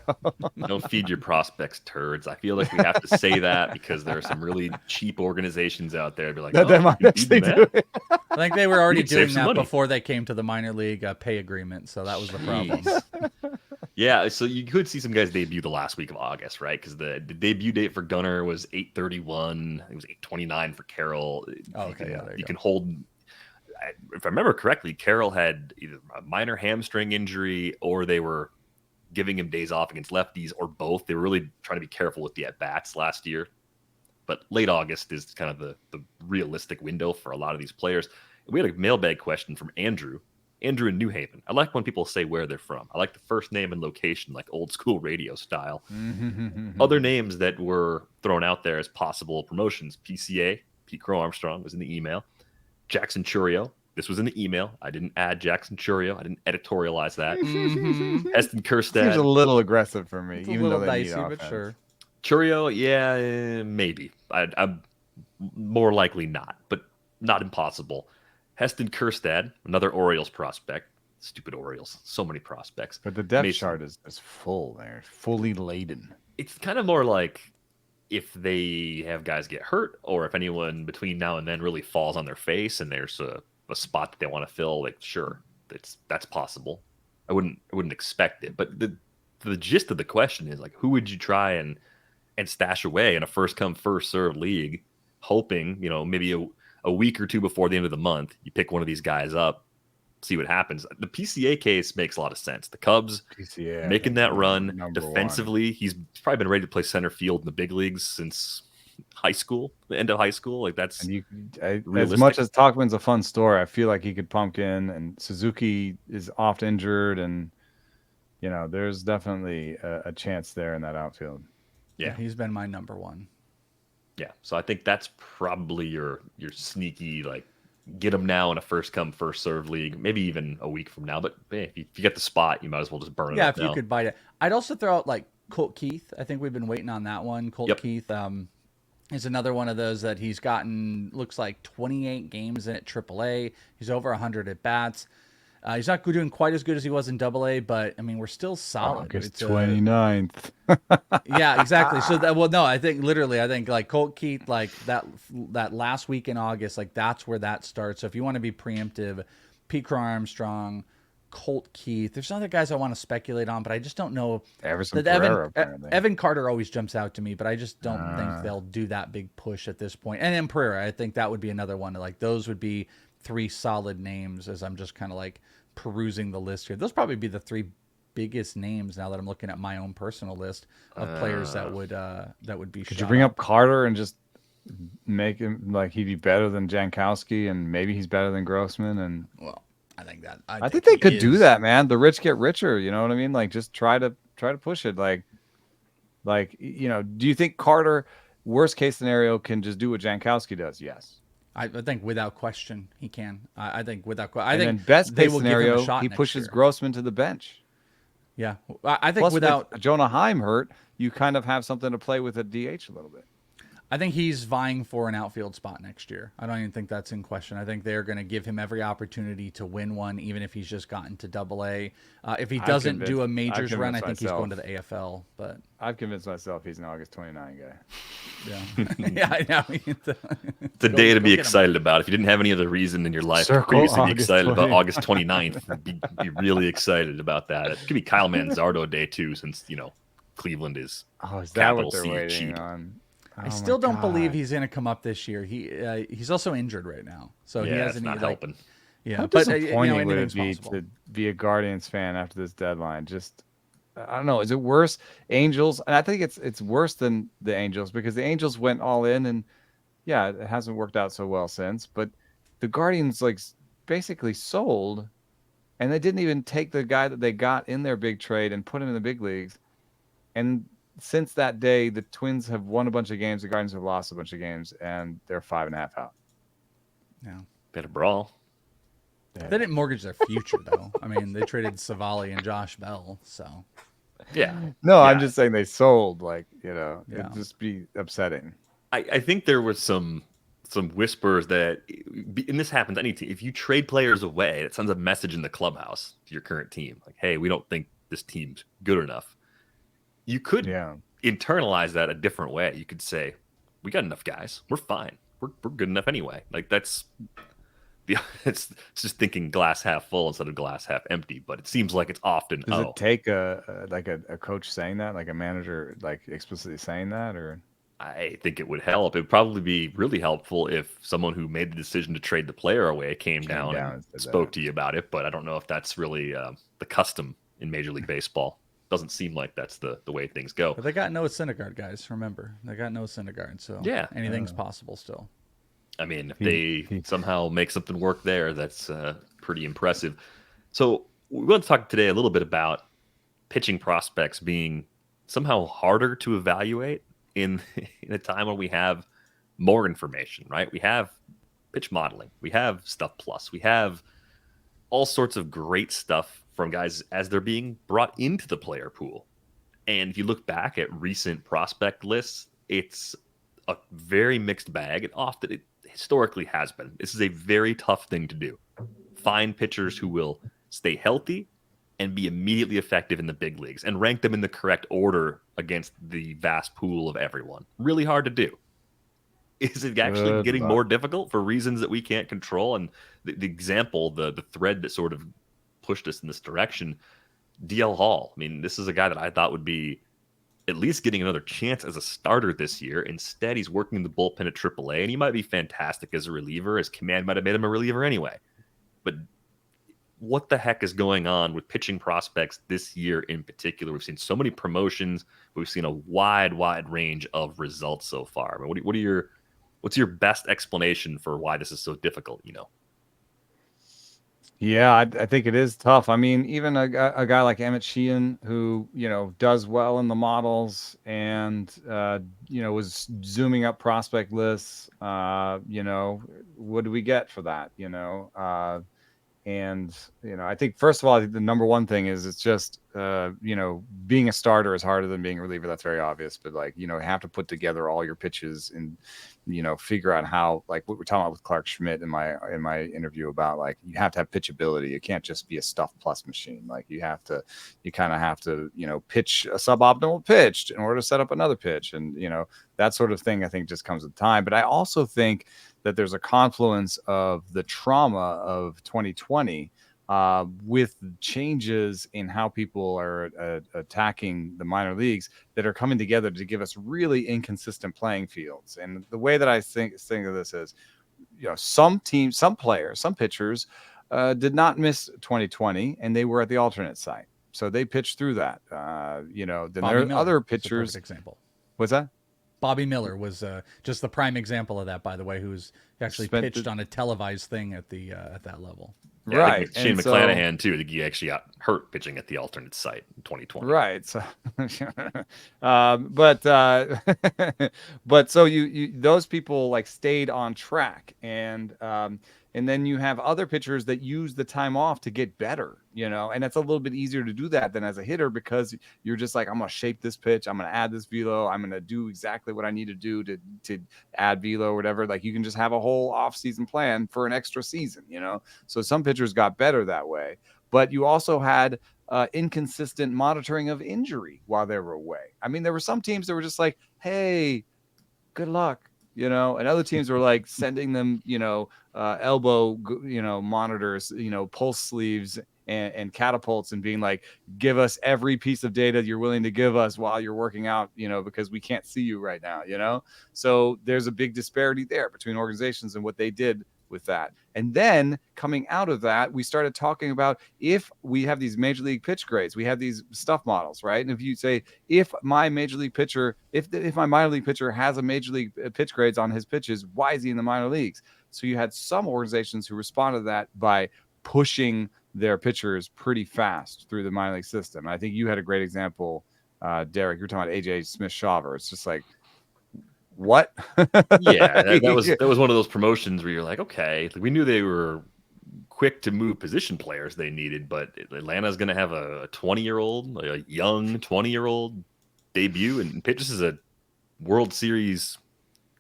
Don't feed your prospects turds. I feel like we have to say that because there are some really cheap organizations out there. Be like, actually do it. I think they were already doing that money before they came to the minor league pay agreement, so that was the problem. Yeah, so you could see some guys debut the last week of August, right? Because the debut date for Gunnar was 8/31. It was 8/29 for Carroll. You can hold. If I remember correctly, Carroll had either a minor hamstring injury or they were giving him days off against lefties, or both. They were really trying to be careful with the at-bats last year. But late August is kind of the realistic window for a lot of these players. We had a mailbag question from Andrew. Andrew in New Haven. I like when people say where they're from. I like the first name and location, like old school radio style. Other names that were thrown out there as possible promotions. PCA, Pete Crow Armstrong, was in the email. Jackson Churio. This was in the email. I didn't add Jackson Churio. I didn't editorialize that. Heston Kjerstad. Seems a little aggressive for me, It's even though they dicey, need but offense. sure. Churio, yeah, maybe. I'm more likely not, but not impossible. Heston Kjerstad, another Orioles prospect. Stupid Orioles, so many prospects. But the depth Masyn, chart is full there, fully laden. it's kind of more like if they have guys get hurt, or if anyone between now and then really falls on their face, and there's a spot that they want to fill. Like, sure, that's possible. I wouldn't expect it, but the gist of the question is like, who would you try and stash away in a first come first serve league, hoping maybe a week or two before the end of the month you pick one of these guys up, see what happens. The PCA case makes a lot of sense. The Cubs PCA, making that run number defensively. He's probably been ready to play center field in the big leagues since high school, the end of high school. Like, that's And as realistic. much as Talkman's a fun story, I feel like he could pumpkin, and Suzuki is oft injured, and there's definitely a chance there in that outfield. Yeah. He's been my number one. Yeah, so I think that's probably your sneaky, like, get him now in a first come first serve league, maybe even a week from now. But if you get the spot, you might as well just burn it. Yeah, up if now. you could bite it. I'd also throw out like Colt Keith. I think we've been waiting on that one. Colt Yep. Keith is another one of those that he's gotten, looks like 28 games in at AAA. He's over 100 at bats. He's not doing quite as good as he was in AA, but I mean, we're still solid. August It's, 29th. yeah, exactly. So I think like Colt Keith, like that last week in August, like that's where that starts. So if you want to be preemptive, Pete Crow Armstrong, Colt Keith. There's other guys I want to speculate on, but I just don't know. Everson Pereira, apparently. Evan Carter always jumps out to me, but I just don't think they'll do that big push at this point. And then Pereira, I think that would be another one. Like, those would be three solid names as I'm just kind of like perusing the list here. Those probably be the three biggest names now that I'm looking at my own personal list of players that would be. Could you bring up Carter and just make him like he'd be better than Jankowski, and maybe he's better than Grossman? And Well, I think that I think they could do that, man. The rich get richer. You know what I mean? Like, just try to push it. Like, do you think Carter, worst case scenario, can just do what Jankowski does? Yes. I think without question he can. I think without question. I And think then best they case will give him a scenario, shot he next pushes year. Grossman to the bench. Yeah, I think Plus, without. with Jonah Heim hurt, you kind of have something to play with at DH a little bit. I think he's vying for an outfield spot next year. I don't even think that's in question. I think they're going to give him every opportunity to win one, even if he's just gotten to AA. If he doesn't do a majors run, I think he's going to the AFL. But I've convinced myself he's an August 29 guy. yeah, yeah, I know. It's a day to be excited about. If you didn't have any other reason in your life to Circle previously be August excited about 29th. August 29th, be really excited about that. It could be Kyle Manzardo Day too, since Cleveland is Oh, is that capital what they're C waiting cheap. on? I still don't believe he's going to come up this year. He's also injured right now, so he Yeah, it's hasn't not like, helping. Yeah, How but disappointing would anything's it be possible. to be a Guardians fan after this deadline? Just, I don't know. Is it worse? Angels, and I think it's worse than the Angels, because the Angels went all in, and yeah, it hasn't worked out so well since. But the Guardians basically sold, and they didn't even take the guy that they got in their big trade and put him in the big leagues. And since that day, the Twins have won a bunch of games, the Guardians have lost a bunch of games, and they're 5.5 out. Yeah. Better brawl. They didn't mortgage their future, though. I mean, they traded Savali and Josh Bell, so Yeah. No, Yeah. I'm just saying they sold. Yeah. It'd just be upsetting. I think there was some whispers that, and this happens to any team, if you trade players away, it sends a message in the clubhouse to your current team, like, hey, we don't think this team's good enough. You could internalize that a different way. You could say, we got enough guys, we're fine, we're good enough anyway. Like, that's it's just thinking glass half full instead of glass half empty. But it seems like it's often Does it take a coach saying that, like a manager explicitly saying that, or? I think it would help. It would probably be really helpful if someone who made the decision to trade the player away came down and spoke to you about it. But I don't know if that's really the custom in Major League Baseball. Doesn't seem like that's the way things go. But they got Noah Syndergaard, guys. Remember, they got Noah Syndergaard, so yeah, anything's possible still. I mean, if they somehow make something work there, that's pretty impressive. So we want to talk today a little bit about pitching prospects being somehow harder to evaluate in a time when we have more information, right? We have pitch modeling, we have Stuff Plus, we have all sorts of great stuff from guys as they're being brought into the player pool. And if you look back at recent prospect lists, it's a very mixed bag. It historically has been. This is a very tough thing to do. Find pitchers who will stay healthy and be immediately effective in the big leagues and rank them in the correct order against the vast pool of everyone. Really hard to do. Is it actually Good getting luck. more difficult for reasons that we can't control? And the example, the thread that sort of pushed us in this direction, DL Hall. I mean, this is a guy that I thought would be at least getting another chance as a starter this year. Instead, he's working in the bullpen at AAA, and he might be fantastic as a reliever. His command might have made him a reliever anyway. But what the heck is going on with pitching prospects this year in particular? We've seen so many promotions, but we've seen a wide range of results so far. I mean, what's your best explanation for why this is so difficult? Yeah, I think it is tough. I mean, even a guy like Emmett Sheehan, who, does well in the models and, was zooming up prospect lists, what do we get for that? And, I think, first of all, I think the number one thing is it's just, being a starter is harder than being a reliever. That's very obvious. But, have to put together all your pitches and, figure out how, like what we're talking about with Clark Schmidt in my interview about, you have to have pitchability. It can't just be a stuff plus machine. You kind of have to, pitch a suboptimal pitch in order to set up another pitch. And, that sort of thing, I think, just comes with time. But I also think that there's a confluence of the trauma of 2020 with changes in how people are attacking the minor leagues that are coming together to give us really inconsistent playing fields. And the way that I think of this is, some teams, some players, some pitchers did not miss 2020, and they were at the alternate site, so they pitched through that. Then Bobby there are Miller other is a pitchers. perfect example. What's that? Bobby Miller was just the prime example of that, by the way, who's actually pitched on a televised thing at that level. Yeah, right. I think Shane McClanahan too. I think he actually got hurt pitching at the alternate site in 2020. Right. So, but so you those people stayed on track, and then you have other pitchers that use the time off to get better, and it's a little bit easier to do that than as a hitter, because you're just I'm going to shape this pitch. I'm going to add this velo. I'm going to do exactly what I need to do to add velo or whatever. You can just have a whole off season plan for an extra season, so some pitchers got better that way, but you also had inconsistent monitoring of injury while they were away. I mean, there were some teams that were just hey, good luck. And other teams were sending them, elbow, monitors, pulse sleeves and catapults, and being give us every piece of data you're willing to give us while you're working out, because we can't see you right now, So there's a big disparity there between organizations and what they did with that. And then coming out of that, we started talking about, if we have these major league pitch grades, we have these stuff models, right? And if you say, if my major league pitcher, if my minor league pitcher has a major league pitch grades on his pitches, why is he in the minor leagues? So you had some organizations who responded to that by pushing their pitchers pretty fast through the minor league system. And I think you had a great example, Derek. You were talking about AJ Smith-Shawver. It's just what? Yeah, that was one of those promotions where you're okay, we knew they were quick to move position players they needed, but Atlanta's going to have a 20-year-old, a young 20-year-old debut and pitches as a World Series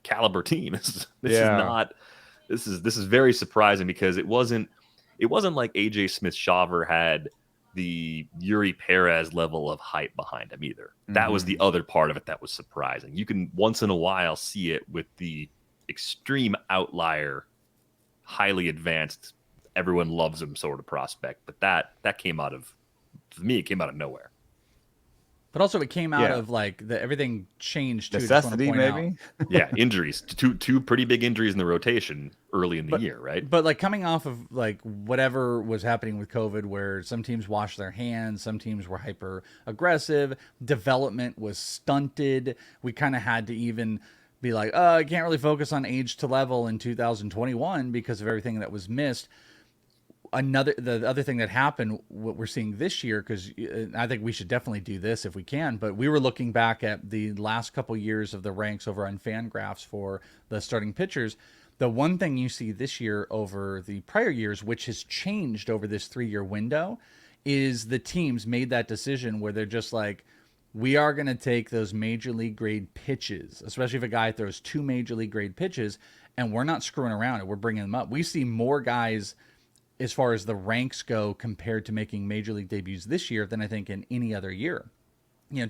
caliber team. This is very surprising, because it wasn't like AJ Smith-Shawver had the Yuri Perez level of hype behind him either. That was the other part of it that was surprising. You can once in a while see it with the extreme outlier, highly advanced, everyone loves him sort of prospect, but that came out of, for me, it came out of nowhere. But also it came out of everything changed too. Necessity, maybe. Yeah, injuries. Two pretty big injuries in the rotation early in the year, right? But coming off of whatever was happening with COVID, where some teams washed their hands, some teams were hyper aggressive, development was stunted. We kind of had to even be I can't really focus on age to level in 2021 because of everything that was missed. The other thing that happened, what we're seeing this year, because I think we should definitely do this if we can, but we were looking back at the last couple years of the ranks over on Fangraphs for the starting pitchers. The one thing you see this year over the prior years, which has changed over this 3-year window, is the teams made that decision where they're just we are going to take those major league grade pitches, especially if a guy throws 2 major league grade pitches, and we're not screwing around and we're bringing them up. We see more guys as far as the ranks go compared to making major league debuts this year than I think in any other year.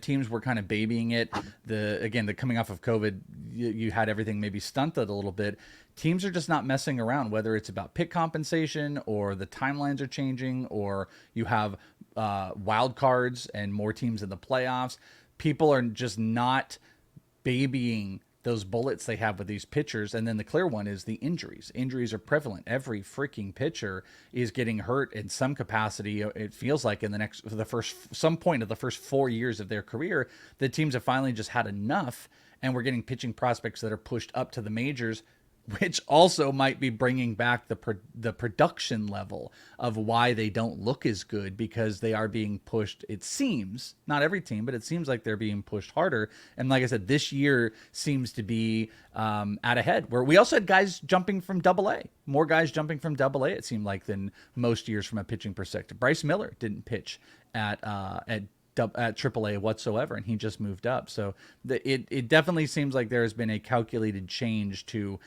Teams were kind of babying it. The coming off of COVID, you had everything maybe stunted a little bit. Teams are just not messing around, whether it's about pick compensation or the timelines are changing, or you have wild cards and more teams in the playoffs. People are just not babying those bullets they have with these pitchers. And then the clear one is the injuries. Injuries are prevalent. Every freaking pitcher is getting hurt in some capacity. It feels like some point of the first 4 years of their career, the teams have finally just had enough, and we're getting pitching prospects that are pushed up to the majors, which also might be bringing back the production level of why they don't look as good, because they are being pushed. It seems, not every team, but it seems like they're being pushed harder. And like I said, this year seems to be at a head, where we also had guys jumping from AA, more guys jumping from AA, it seemed like, than most years from a pitching perspective. Bryce Miller didn't pitch at AAA whatsoever, and he just moved up. So it definitely seems like there has been a calculated change to,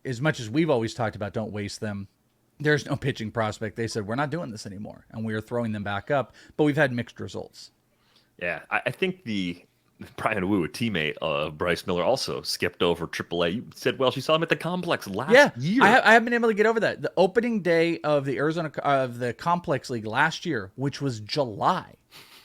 as much as we've always talked about, don't waste them. There's no pitching prospect. They said, we're not doing this anymore, and we are throwing them back up, but we've had mixed results. Yeah, I think the Brian Wu, a teammate of Bryce Miller, also skipped over AAA. You said, well, she saw him at the complex last year. I haven't been able to get over that. The opening day of the Complex League last year, which was July,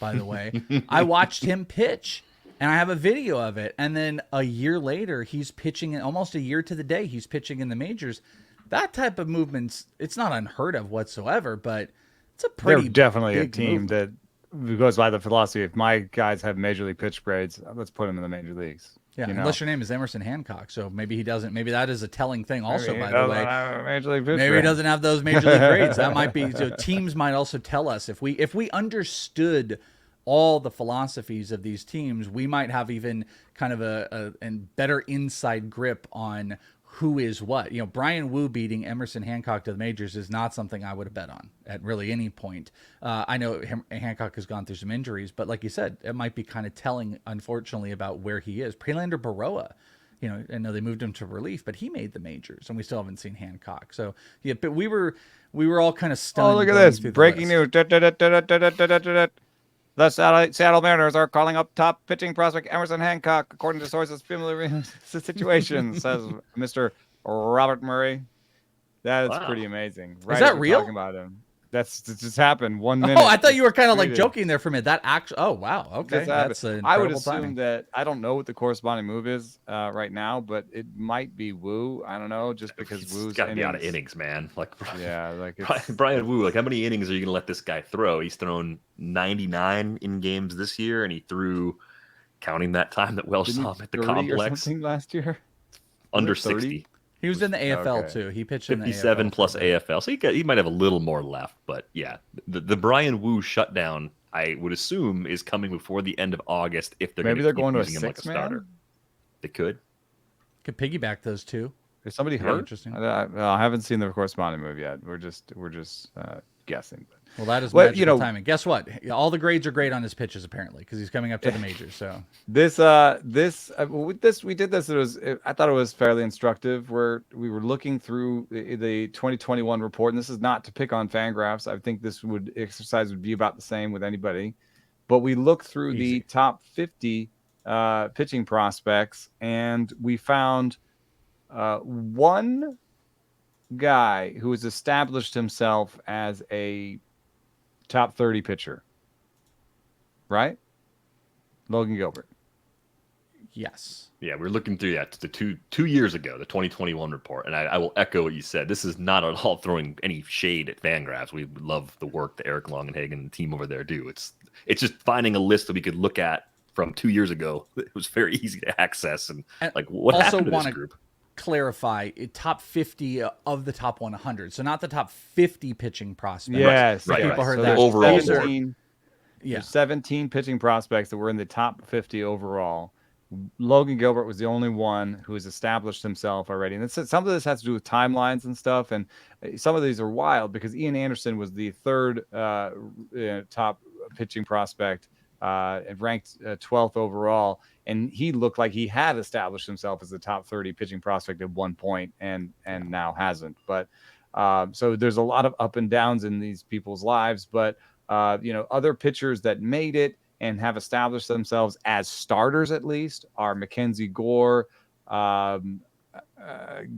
by the way, I watched him pitch. And I have a video of it. And then a year later, he's pitching, almost a year to the day, he's pitching in the majors. That type of movements, it's not unheard of whatsoever, but it's a pretty They're definitely a big team movement. that goes by the philosophy, if my guys have major league pitch grades, let's put them in the major leagues. Yeah, you know? unless your name is Emerson Hancock. So maybe he doesn't. Maybe that is a telling thing also, Maybe he by the doesn't way. have a major league pitch Maybe he grade. doesn't have those major league grades. That might be. So teams might also tell us, if we understood all the philosophies of these teams, we might have even kind of a better inside grip on who is what. Brian Wu beating Emerson Hancock to the majors is not something I would have bet on at really any point. I know Hancock has gone through some injuries, but like you said, it might be kind of telling, unfortunately, about where he is. Prelander Baroa, I know they moved him to relief, but he made the majors, and we still haven't seen Hancock. So yeah, but we were all kind of stunned. Oh, look at this. Breaking news. The Seattle Mariners are calling up top pitching prospect Everson Hancock, according to sources familiar with the situation, says Mr. Robert Murray. That is pretty amazing. Is that real? Talking about him. That just happened 1 minute. Oh, I thought you were kind of like joking there for a minute. That actually. Oh, wow. Okay, that's an I would incredible assume timing. that I don't know what the corresponding move is right now, but it might be Wu. I don't know, just because Wu's got to be out of innings, man. Like, yeah, like Brian Wu. Like, how many innings are you gonna let this guy throw? He's thrown 99 in games this year, and he threw, counting that time that Welsh saw him at the complex, last year, under 60. He was in the AFL too. He pitched in the 57 AFL plus AFL, so he might have a little more left. But yeah, the Brian Wu shutdown, I would assume, is coming before the end of August. If they're maybe they're going to a him like a six-man. starter, they could piggyback those two. Is somebody Yeah, hurt? interesting. I haven't seen the corresponding move yet. We're just guessing. Well, that is Well, magical timing. Guess what? All the grades are great on his pitches apparently, because he's coming up to the majors. So we did this. I thought it was fairly instructive. Where we were looking through the 2021 report, and this is not to pick on Fangraphs. I think this exercise would be about the same with anybody. But we looked through the top 50 pitching prospects, and we found one guy who has established himself as a top 30 pitcher, right? Logan Gilbert. yes. Yeah, we're looking through that the two years ago, the 2021 report, and I will echo what you said. This is not at all throwing any shade at Fangraphs. We love the work that Eric Longenhagen and the team over there do. It's just finding a list that we could look at from 2 years ago. It was very easy to access, and like what also happened to wanna this group? Clarify top 50 of the top 100, so not the top 50 pitching prospects. Yes, right. People heard So that. there's Overall 17, Yeah. there's 17 pitching prospects that were in the top 50 overall. Logan Gilbert was the only one who has established himself already. And some of this has to do with timelines and stuff. And some of these are wild because Ian Anderson was the third top pitching prospect ranked 12th overall, and he looked like he had established himself as a top 30 pitching prospect at one point, and now hasn't. But so there's a lot of up and downs in these people's lives, but other pitchers that made it and have established themselves as starters at least are Mackenzie Gore,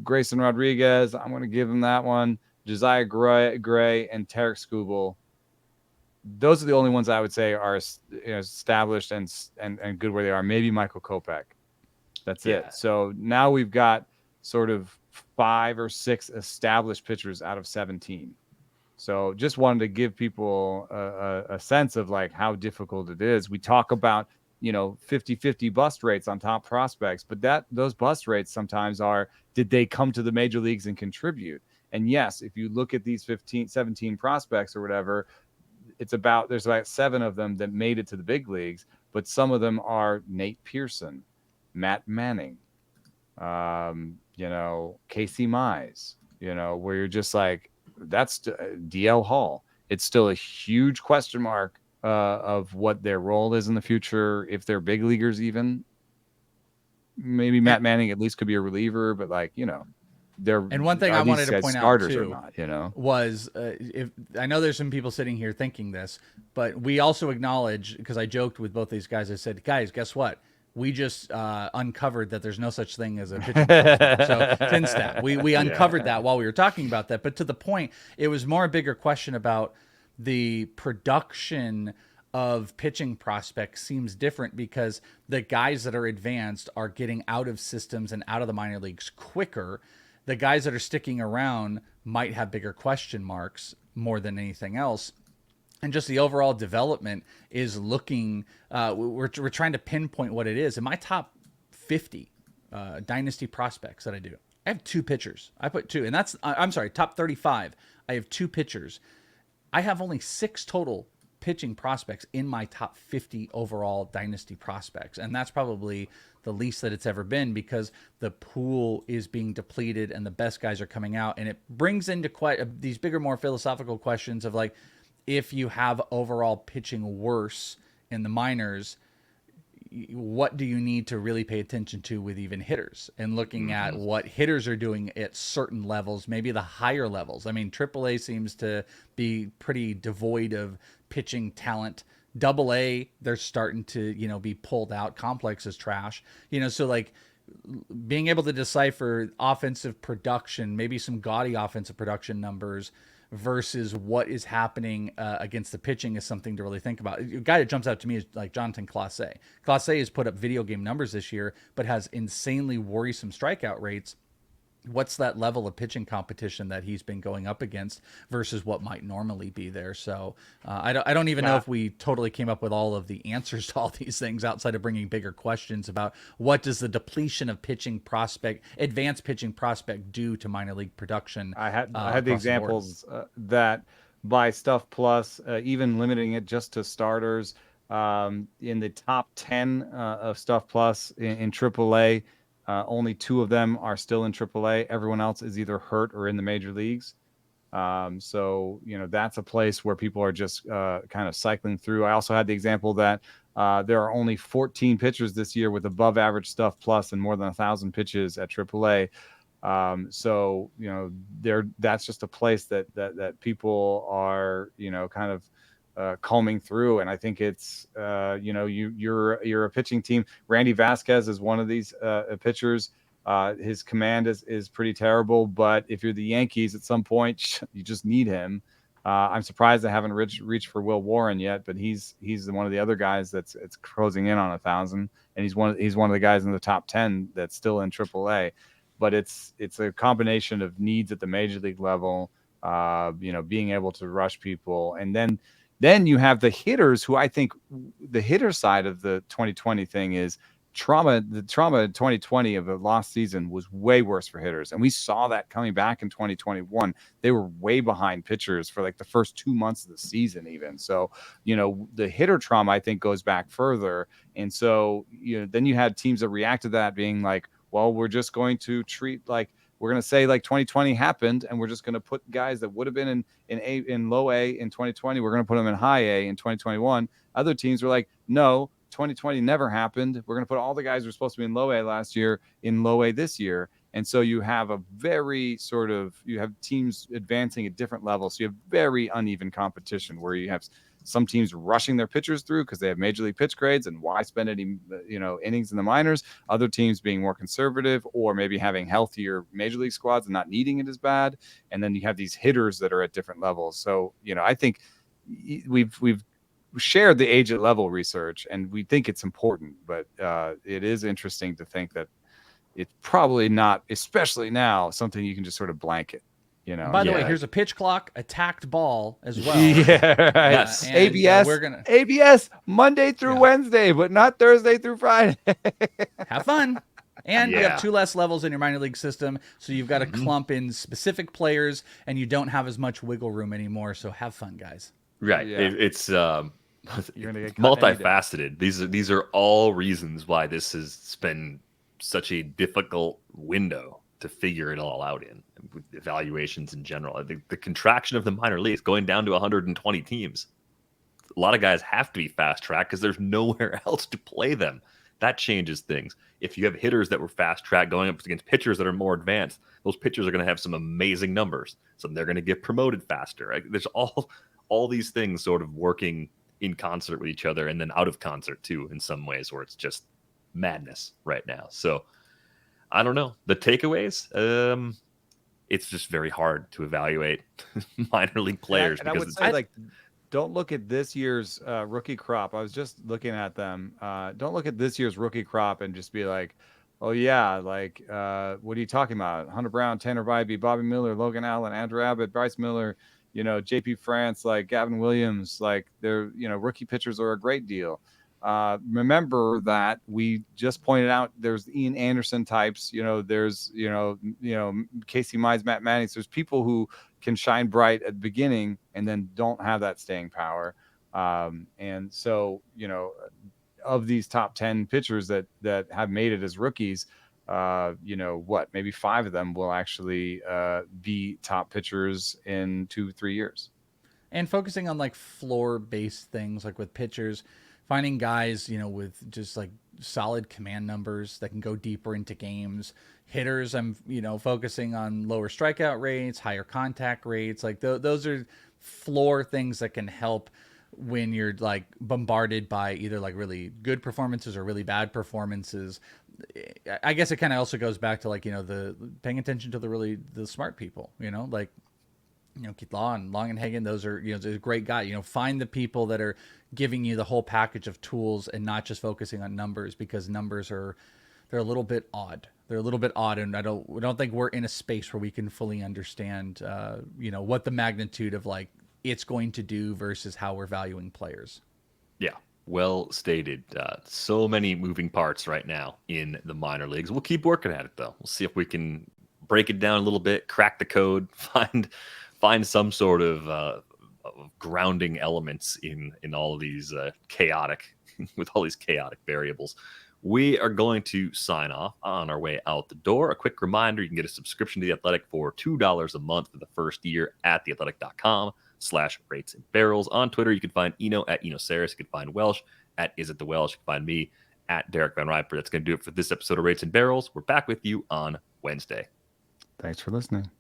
Grayson Rodriguez. I'm going to give him that one. Josiah Gray and Tarek Skubal. Those are the only ones I would say are established and good where they are. Maybe Michael Kopech. That's it. So now we've got sort of 5 or 6 established pitchers out of 17. So just wanted to give people a sense of like how difficult it is. We talk about 50-50 bust rates on top prospects, but those bust rates sometimes are, did they come to the major leagues and contribute? And yes, if you look at these 17 prospects or whatever, there's about 7 of them that made it to the big leagues, but some of them are Nate Pearson, Matt Manning, Casey Mize, where you're just like, that's DL Hall. It's still a huge question mark of what their role is in the future, if they're big leaguers even. Maybe Matt Manning at least could be a reliever, but and one thing I wanted to point out too was if I know there's some people sitting here thinking this, but we also acknowledge, because I joked with both these guys, I said, guys, guess what? We just uncovered that there's no such thing as a pitching prospect. So FinStat, we uncovered that while we were talking about that. But to the point, it was more a bigger question about the production of pitching prospects seems different because the guys that are advanced are getting out of systems and out of the minor leagues quicker. The guys that are sticking around might have bigger question marks more than anything else. And just the overall development is looking, we're trying to pinpoint what it is. In my top 50 dynasty prospects that I do, I have 2 pitchers. I put 2, and that's, I'm sorry, top 35. I have 2 pitchers. I have only 6 total pitching prospects in my top 50 overall dynasty prospects. And that's probably the least that it's ever been because the pool is being depleted and the best guys are coming out. And it brings into quite these bigger, more philosophical questions of like, if you have overall pitching worse in the minors, what do you need to really pay attention to with even hitters and looking at what hitters are doing at certain levels, maybe the higher levels. I mean, AAA seems to be pretty devoid of pitching talent. AA, they're starting to, be pulled out. Complex is trash, so like being able to decipher offensive production, maybe some gaudy offensive production numbers versus what is happening against the pitching is something to really think about. A guy that jumps out to me is like Jonathan Clase. Clase has put up video game numbers this year, but has insanely worrisome strikeout rates. What's that level of pitching competition that he's been going up against versus what might normally be there? So I don't even know if we totally came up with all of the answers to all these things outside of bringing bigger questions about what does the depletion of advanced pitching prospect do to minor league production. I had the examples that by Stuff Plus, even limiting it just to starters, in the top 10 of Stuff Plus in AAA, only 2 of them are still in AAA. Everyone else is either hurt or in the major leagues. So, that's a place where people are just kind of cycling through. I also had the example that there are only 14 pitchers this year with above average Stuff Plus and more than 1,000 pitches at AAA. So, that's just a place that people are, kind of combing through. And I think it's, you're a pitching team. Randy Vasquez is one of these pitchers. His command is pretty terrible, but if you're the Yankees at some point, you just need him. I'm surprised I haven't reached for Will Warren yet, but he's one of the other guys that's closing in on 1,000, and he's one of the guys in the top 10 that's still in AAA. But it's a combination of needs at the major league level, being able to rush people, and then you have the hitters, who I think the hitter side of the 2020 thing is trauma. The trauma in 2020 of the lost season was way worse for hitters. And we saw that coming back in 2021. They were way behind pitchers for like the first 2 months of the season even. So, the hitter trauma, I think, goes back further. And so, then you had teams that reacted to that being like, well, we're just going to treat like we're going to say like 2020 happened, and we're just going to put guys that would have been in low A in 2020, we're going to put them in high A in 2021. Other teams were like, no, 2020 never happened. We're going to put all the guys who were supposed to be in low A last year in low A this year. And so you have a very you have teams advancing at different levels. So you have very uneven competition where you have some teams rushing their pitchers through because they have major league pitch grades, and why spend any innings in the minors? Other teams being more conservative, or maybe having healthier major league squads and not needing it as bad. And then you have these hitters that are at different levels. So I think we've shared the age at level research, and we think it's important, but it is interesting to think that it's probably not, especially now, something you can just sort of blanket. By the way, here's a pitch clock, attacked ball as well. Yeah, right. Yes. ABS, we're gonna ABS Monday through Wednesday, but not Thursday through Friday. have fun. And you have 2 less levels in your minor league system, so you've got to clump in specific players, and you don't have as much wiggle room anymore. So have fun, guys. Right. Yeah. It's You're gonna get cut multifaceted. These are all reasons why this has been such a difficult window to figure it all out in, with evaluations in general. I think the contraction of the minor leagues, going down to 120 teams, a lot of guys have to be fast tracked because there's nowhere else to play them. That changes things. If you have hitters that were fast tracked going up against pitchers that are more advanced, those pitchers are going to have some amazing numbers. So they're going to get promoted faster. There's all these things sort of working in concert with each other, and then out of concert too, in some ways, where it's just madness right now. So I don't know. The takeaways, it's just very hard to evaluate minor league players. And I would say, don't look at this year's rookie crop. I was just looking at them. Don't look at this year's rookie crop and just be like, oh yeah, what are you talking about? Hunter Brown, Tanner Bybee, Bobby Miller, Logan Allen, Andrew Abbott, Bryce Miller, JP France, Gavin Williams, they're, rookie pitchers are a great deal. Remember that we just pointed out there's Ian Anderson types, there's, Casey Mize, Matt Mannings. There's people who can shine bright at the beginning and then don't have that staying power. And so, of these top 10 pitchers that have made it as rookies, maybe 5 of them will actually be top pitchers in 2-3 years. And focusing on floor-based things, with pitchers, finding guys, with just solid command numbers that can go deeper into games. Hitters, I'm, focusing on lower strikeout rates, higher contact rates. Those are floor things that can help when you're bombarded by either really good performances or really bad performances. I guess it kind of also goes back to the paying attention to the smart people, Keith Law and Longenhagen, those are, a great guy. Find the people that are giving you the whole package of tools and not just focusing on numbers, because numbers they're a little bit odd. They're a little bit odd, and I don't think we're in a space where we can fully understand, what the magnitude of it's going to do versus how we're valuing players. Yeah, well stated. So many moving parts right now in the minor leagues. We'll keep working at it, though. We'll see if we can break it down a little bit, crack the code, find some sort of grounding elements in all of these chaotic variables. We are going to sign off on our way out the door. A quick reminder, you can get a subscription to The Athletic for $2 a month for the first year at theathletic.com/rates and barrels. On Twitter, you can find Eno at Enoceris. You can find Welsh at IsItTheWelsh. You can find me at Derek Van Riper. That's going to do it for this episode of Rates and Barrels. We're back with you on Wednesday. Thanks for listening.